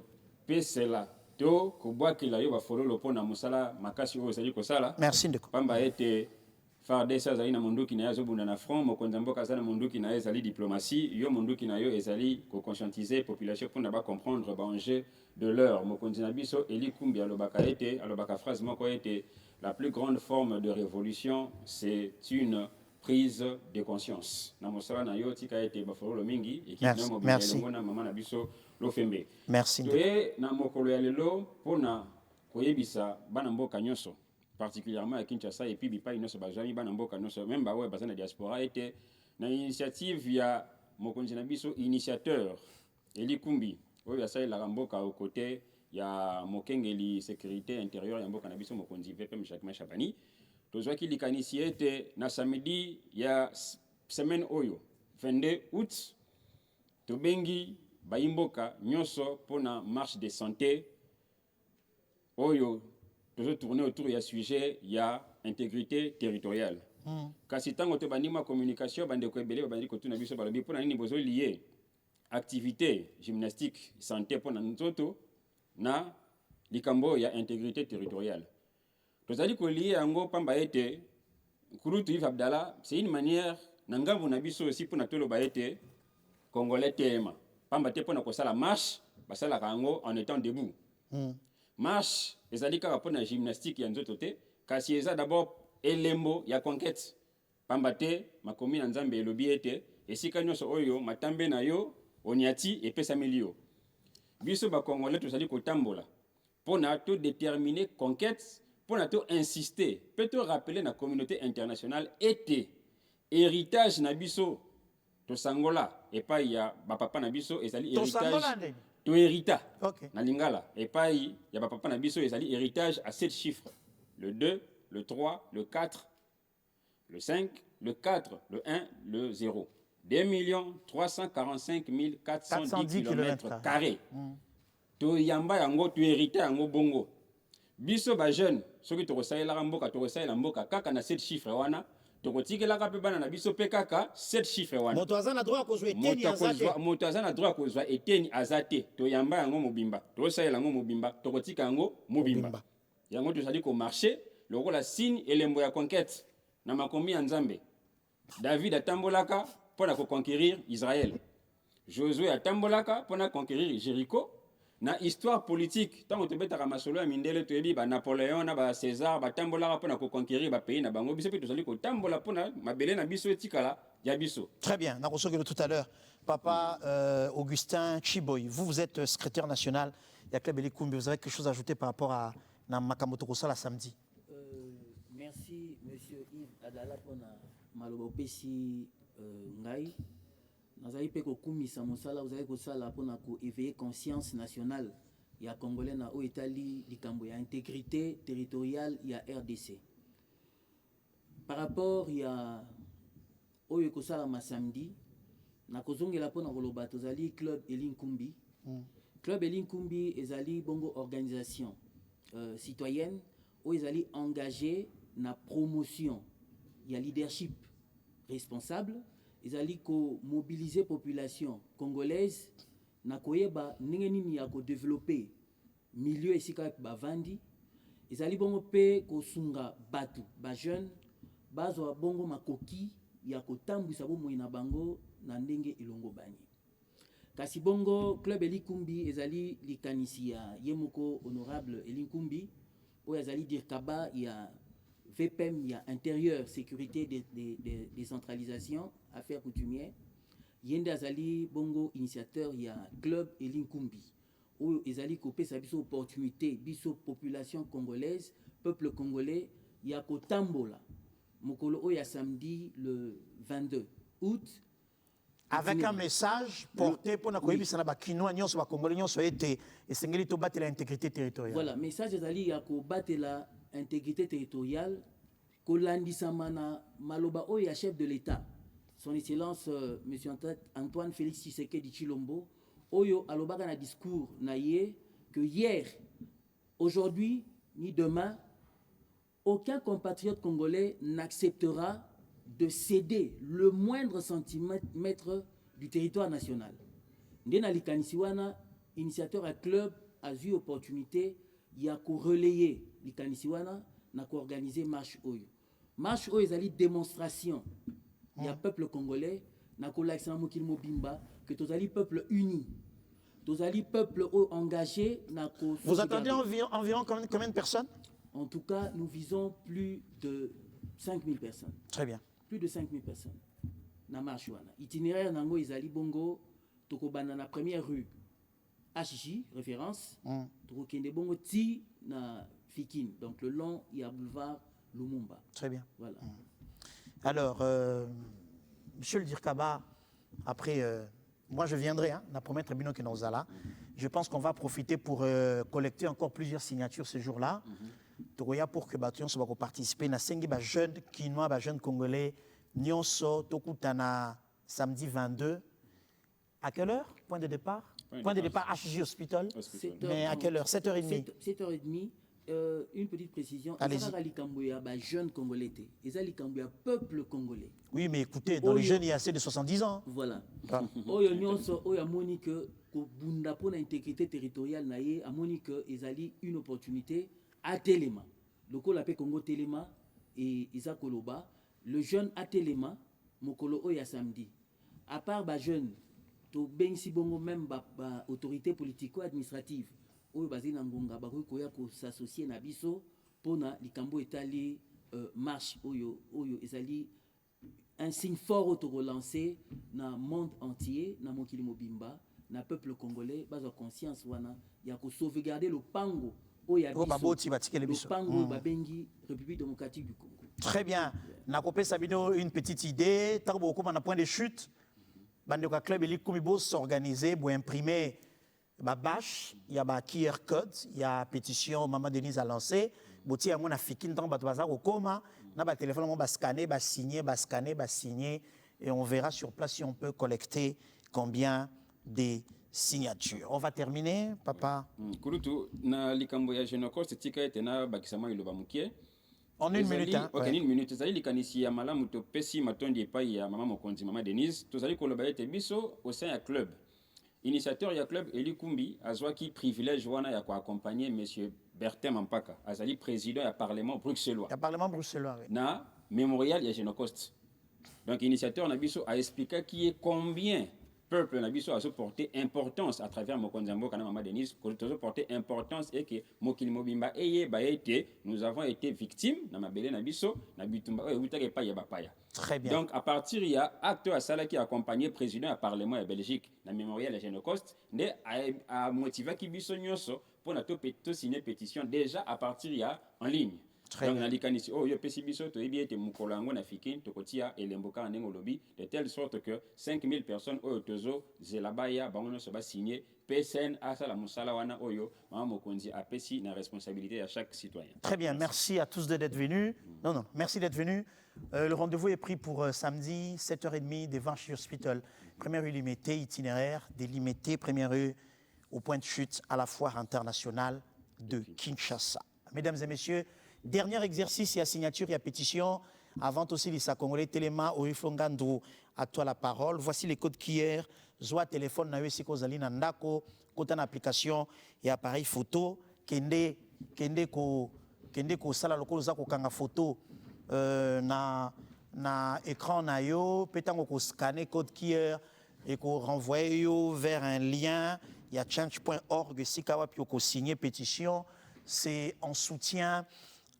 C: pesela to ko bwakila yo ba fololo pona musala makasi o zali ko sala.
A: Merci Ndeko.
C: Pamba ete farde sa zali na munduki na yazo bunda na front mokonza mboka za na munduki na ezali diplomatie yo munduki na yo ezali ko conscientiser population pour na ba comprendre ba enjeu de l'heure mokonzi na biso Elikumbi alobaka ete alobaka phrase moko ete la plus grande forme de révolution c'est une prise de conscience na mosala na yo tika ete ba fololo mingi et qui
A: Merci.
C: na
A: Merci.
C: mobile mama na biso lo fembe.
A: Merci.
C: Et na mokolo ya lelo pona koyebisa bana mboka nyonso particulièrement à Kinshasa et puis bipa inoso bazami bana mboka nyonso même ba bazana na diaspora était na initiative ya mokonzi na biso initiateur Elikumbi oyo asali la mboka au côté ya mokengeli sécurité intérieure ya mboka na biso mokonzi VPM Jacques Chabani tozwaki likanisi ete na samedi ya semaine oyo 22 août tobengi bayimboka nyonso pona marche de santé oyo toujours tourner autour du sujet ya intégrité territoriale. Kasi tango te bandima communication bande ko ebele bandi ko tuna biso balobi pona nini bozo lié activité gymnastique santé pona nzoto na likambo ya intégrité territoriale. Tozali ko lié yango pamba ete Kouloutou Yves Abdallah c'est une manière na ngambo na biso aussi pona tolo ba ete congolais tema pamba te pona ko sala marche basala kango en étant debout. Marche ezali kaka pona gymnastique ya nzoto te kasi eza d'abord elembo ya conquête pamba te makomi na nzambe elobi ete esika nyonso oyo matambe na yo oniati epesami yo biso bakongolais tozali kotambola pona to déterminer conquête pona to insister pe to rappeler na communauté internationale ete héritage na biso tosangola epai ya bapapa na biso ezali héritage to hérita na lingala epai ya bapapa na biso ezali héritage à 7 chiffres le 2 le 3 le 4 le 5 le 4 le 1 le 0 2 345 410 km carrés to yamba yango to hérita yango bongo biso ba jeune soki to kosalela mboka to kosalela mboka kaka na 7 chiffres wana tokotikelaka mpe bana na biso mpe kaka 7 chiffres wana
A: moto aza na droit kozwa eteni aza te
C: moto aza na droit kozwa eteni aza te toyamba yango mobimba tosalela yango mobimba tokotika yango mobimba yango tozali komarche lokola signe elembo ya conquête na makomi ya nzambe David atambolaka mpona koconquérir Israël Josué atambolaka mpona conquérir Jéricho na histoire politique tango tobetaka masolo ya mindele toyebi ba Napoléon na ba César batambolaka mpona koconquérir ba pays na bango biso pe tozali kotambola mpona mabele na biso etikala Yabiso.
A: Très bien. Nous avons tout à l'heure. Papa Augustin Chiboy, vous êtes secrétaire national. Il y a Club Elikumbi. Vous avez quelque chose à ajouter par rapport à Makamoto Kosala samedi?
B: Merci, monsieur Yves Adala, pour maloba pesi ngai. Nazali pe ko kumisa mosala, vous avez ko sala pour éveiller conscience nationale. Il y a Congolais na o Italie, likambo ya intégrité territoriale, il y a RDC. Par rapport il y a o ko sala ma samedi, na kozongela pour na koloba tozali club Elinkumbi. Club Elinkumbi ezali bongo organisation citoyenne où ezali engagé na promotion, il y a leadership responsable, ezali ko mobiliser population congolaise na koyeba ndenge nini ya ko développer milieu esika ba vandi, ezali bongo pe ko sunga batu ba jeune bazo bongo makoki ya ko tambwisa bomoi na bango na ndenge ilongo bani. Kasi bongo club Elikumbi ezali likanisi ya yemoko honorable Elinkumbi où ezali dire kaba il y a VPM, il y a intérieur, sécurité, décentralisation, affaires coutumières. Yende Azali, bongo, initiateur, il y a Club Elinkumbi, où Ezali Kopé, sa biso opportunité, biso population congolaise, peuple congolais, il y a Kotambola. Mokolo, il y a samedi le 22 août.
A: Avec un message porté pour la l'intégrité territoriale.
B: Voilà, message Ezali, il y a battre la intégrité territoriale, Kolandisamana Maloba Oya, chef de l'État, son Excellence M. Antoine Félix Tshisekedi Tshilombo, Oyo Alobaga na discours naïe que hier, aujourd'hui ni demain, aucun compatriote congolais n'acceptera de céder le moindre centimètre du territoire national. Ndena Likanisiwana, initiateur à club, a eu opportunité, il y a qu'à relayer Likanisiwana, n'a qu'à organiser marche Oyo. Marche Oyo, c'est une démonstration. Il y a peuple congolais, n'a qu'à l'accent Mokil Mobimba, que tous les peuples unis, tous les peuples engagés, n'a qu'à.
A: Vous attendez environ combien de personnes?
B: En tout cas, nous visons plus de 5000 personnes.
A: Très bien.
B: Plus de 5000 personnes. Na marche wana. Itinéraire nango izali bongo tokobanda na première rue HJ référence. Tokokende bongo ti na Fikine. Donc le long il y a boulevard Lumumba.
A: Très bien.
B: Voilà.
A: Alors monsieur le Dirkaba, après moi je viendrai na promettre bino que nous allons. Je pense qu'on va profiter pour collecter encore plusieurs signatures ce jour-là. Tokoya pour que batuyon soit participer na sengi ba jeune kinois ba jeune congolais nyonso tokutana samedi 22. À quelle heure? Point de départ? Point de départ HJ Hospital. Mais à quelle heure? 7h30.
B: 7h30. Une petite précision.
A: Allez-y.
B: Ba jeune congolais. Ezali kambuya peuple congolais.
A: Oui, mais écoutez, dans les jeunes il y a assez de 70 ans.
B: Voilà. Oyo nyonso oyo amoni que ko bunda pour l'intégrité territoriale naie amoni que ezali une opportunité à Téléma. Le col appelé Congo Téléma et Isa Koloba. Le jeune à Téléma, Mokolo Oya samedi. À part les jeunes, to ben si bongo même ba autorité politico-administrative, Oyo basé na ngonga ba koya ko s'associer na biso pona likambo etali marche Oyo ezali un signe fort auto relancé na monde entier, na mokili mobimba, na peuple congolais, bazo conscience wana ya ko sauvegarder le pango. République démocratique du Congo.
A: Très bien. Nakopé Sabino une petite idée. Tarbo un point de chute. Bandoka Club Elikumbi s'organiser pour imprimer ma bâche. Il y a ma QR code. Il y a pétition Maman Denise a lancé. Boti a mon afikin dans Batouazar au coma. Na ba téléphone on va scanner, va signer et on verra sur place si on peut collecter combien des signature. On va terminer, papa.
C: Kurutu na likambo ya Genocost tika etena bakisama iloba mukie.
A: En une minute.
C: OK, une minute. Zali likanisi ya malamu to pesi matondi epai ya mama mokonzi mama Denise. Tozali koloba ete biso au sein ya club. Initiateur ya club Elikumbi azwaki privilège wana ya ko accompagner monsieur Bertin Mampaka. Azali président ya parlement bruxellois.
A: Ya parlement bruxellois. Oui.
C: Na mémorial ya Genocost. Donc initiateur na biso a expliqué qui est combien peuple na biso a porté importance à travers Mokonzi Mboka na Maman Denise, que a porté importance et que mokili mobimba eye ba été, nous avons été victimes na mabele na biso na bitumba o utake pa ya bapaya.
A: Très bien.
C: Donc à partir il y a acte à sala qui accompagné président à parlement à Belgique na mémorial à Génocoste ne a motivé ki biso nyonso pour na to signer pétition déjà à partir il y a en ligne. Donc na likanisi oh yo pesi biso to ebi ete mukolo yango na fikin to kotia elemboka ndengo lobi de telle sorte que 5000 personnes oyo tozo zelabaya bango so ba signer PSN asala musala wana oyo mama mokonzi apesi na responsabilité à chaque citoyen.
A: Très bien, merci à tous d'être venus. Non, merci d'être venus. Le rendez-vous est pris pour samedi 7h30 devant Chi Hospital. Première rue limitée, itinéraire délimité, première rue au point de chute à la foire internationale de Kinshasa. Mesdames et messieurs, dernier exercice, il y a signature, il y a pétition. Avant aussi, les Congolais, Téléma, Oriflongandro, à toi la parole. Voici les codes qu'hier, Zoa téléphone, Nawe Sikozali Nandako, Kotan application et appareil photo, Kende ko sala loko zako kanga photo na écran na yo, petango ko scanner code qu'hier et ko renvoyer yo vers un lien, il y a change.org, sikawa puis ko signer pétition, c'est en soutien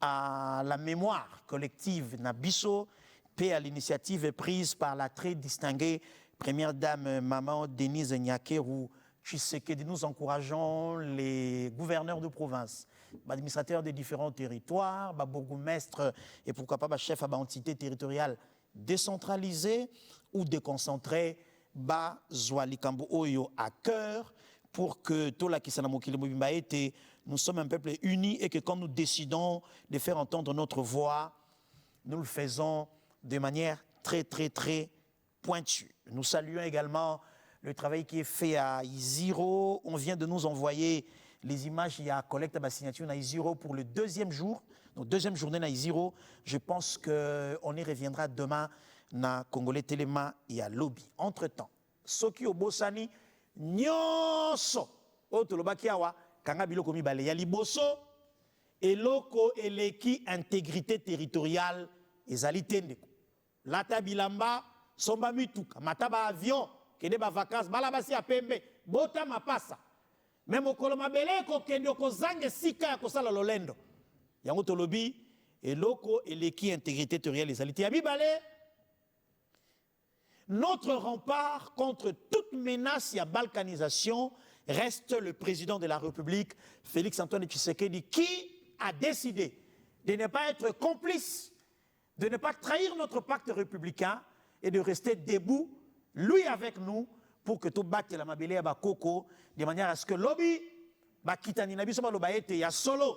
A: à la mémoire collective Nabiso, paix à l'initiative prise par la très distinguée première dame Maman Denise Nyakeru Tshisekedi. Nous encourageons les gouverneurs de province, administrateurs des différents territoires, bourgmestres et pourquoi pas chefs d'entité territoriale décentralisée ou déconcentrée, Zwalikambo Oyo à cœur pour que Tola Kisanamokile Mobimba était. Nous sommes un peuple uni et que quand nous décidons de faire entendre notre voix, nous le faisons de manière très, très, très pointue. Nous saluons également le travail qui est fait à Iziro. On vient de nous envoyer les images. Il y a collecte à signature à Iziro pour le deuxième jour, donc deuxième journée à Iziro. Je pense qu'on y reviendra demain na Congolais Téléma et à Lobby. Entre-temps, Soki Obosani, Nyonso, Otolobakiawa, Kanga biloko mibale ya liboso eloko eleki intégrité territoriale ezali tendeko lata bilamba somba mituka mataba avion kende ba vacances bala basi ya pembe bota mapasa même okolo mabele ko kende ko zange sika ya kosala lolendo yango tolobi eloko eleki intégrité territoriale ezali te ya mibale. Notre rempart contre toute menace et balkanisation reste le président de la République, Félix-Antoine Tshisekedi, qui a décidé de ne pas être complice, de ne pas trahir notre pacte républicain et de rester debout, lui avec nous, pour que tout batte la mabélé à Bakoko, de manière à ce que lobby, Bakitani Nabiso Balobaete, ya solo,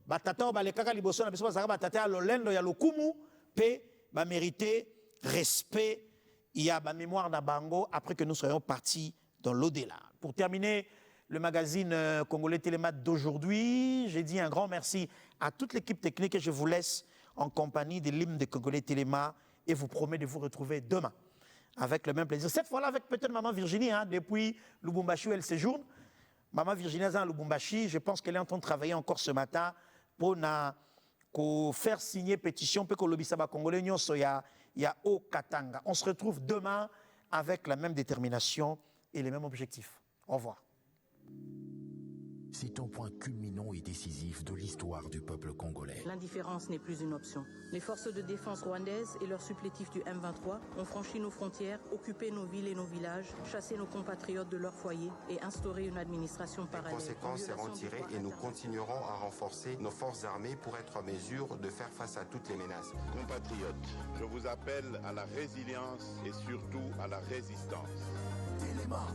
A: Batata Balekaka Liboso Nabiso Bazara Batata Lolendo, ya Lokumu, paix, ba mérité, respect, il y a ma mémoire d'Abango après que nous soyons partis dans l'au-delà. Pour terminer le magazine Congolais Télémat d'aujourd'hui, j'ai dit un grand merci à toute l'équipe technique et je vous laisse en compagnie de l'hymne de Congolais Télémat et vous promets de vous retrouver demain avec le même plaisir. Cette fois-là avec peut-être Maman Virginie, hein, depuis Lubumbashi où elle séjourne. Maman Virginie à Lubumbashi, je pense qu'elle est en train de travailler encore ce matin pour faire signer pétition pour que le Bissaba Congolais y a au Katanga. On se retrouve demain avec la même détermination et les mêmes objectifs. Au revoir.
D: C'est un point culminant et décisif de l'histoire du peuple congolais.
E: L'indifférence n'est plus une option. Les forces de défense rwandaises et leurs supplétifs du M23 ont franchi nos frontières, occupé nos villes et nos villages, chassé nos compatriotes de leur foyer et instauré une administration parallèle.
F: Les conséquences seront tirées et nous continuerons à renforcer nos forces armées pour être en mesure de faire face à toutes les menaces.
J: Compatriotes, je vous appelle à la résilience et surtout à la résistance.
G: Téléma.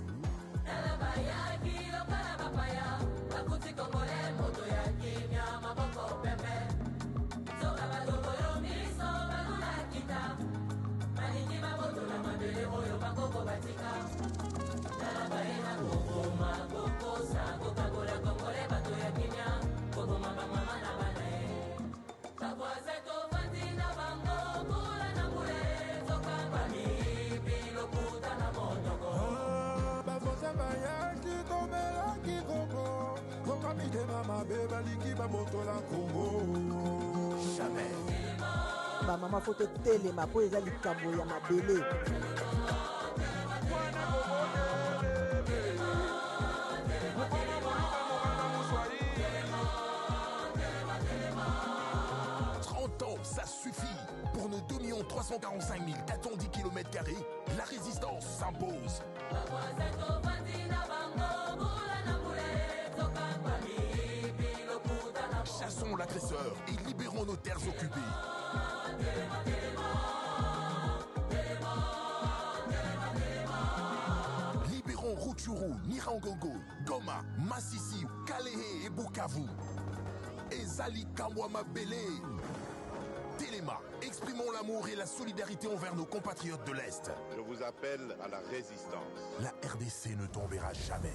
H: Maman faut te téléma pour les likambo ya mabele.
G: 345 410 km², la résistance s'impose. Chassons l'agresseur et libérons nos terres occupées. Libérons Rutshuru, Nirangogo, Goma, Masisi, Kalehe et Bukavu. Ezali Kamwama Bele. Téléma, exprimons l'amour et la solidarité envers nos compatriotes de l'Est.
J: Je vous appelle à la résistance.
G: La RDC ne tombera jamais.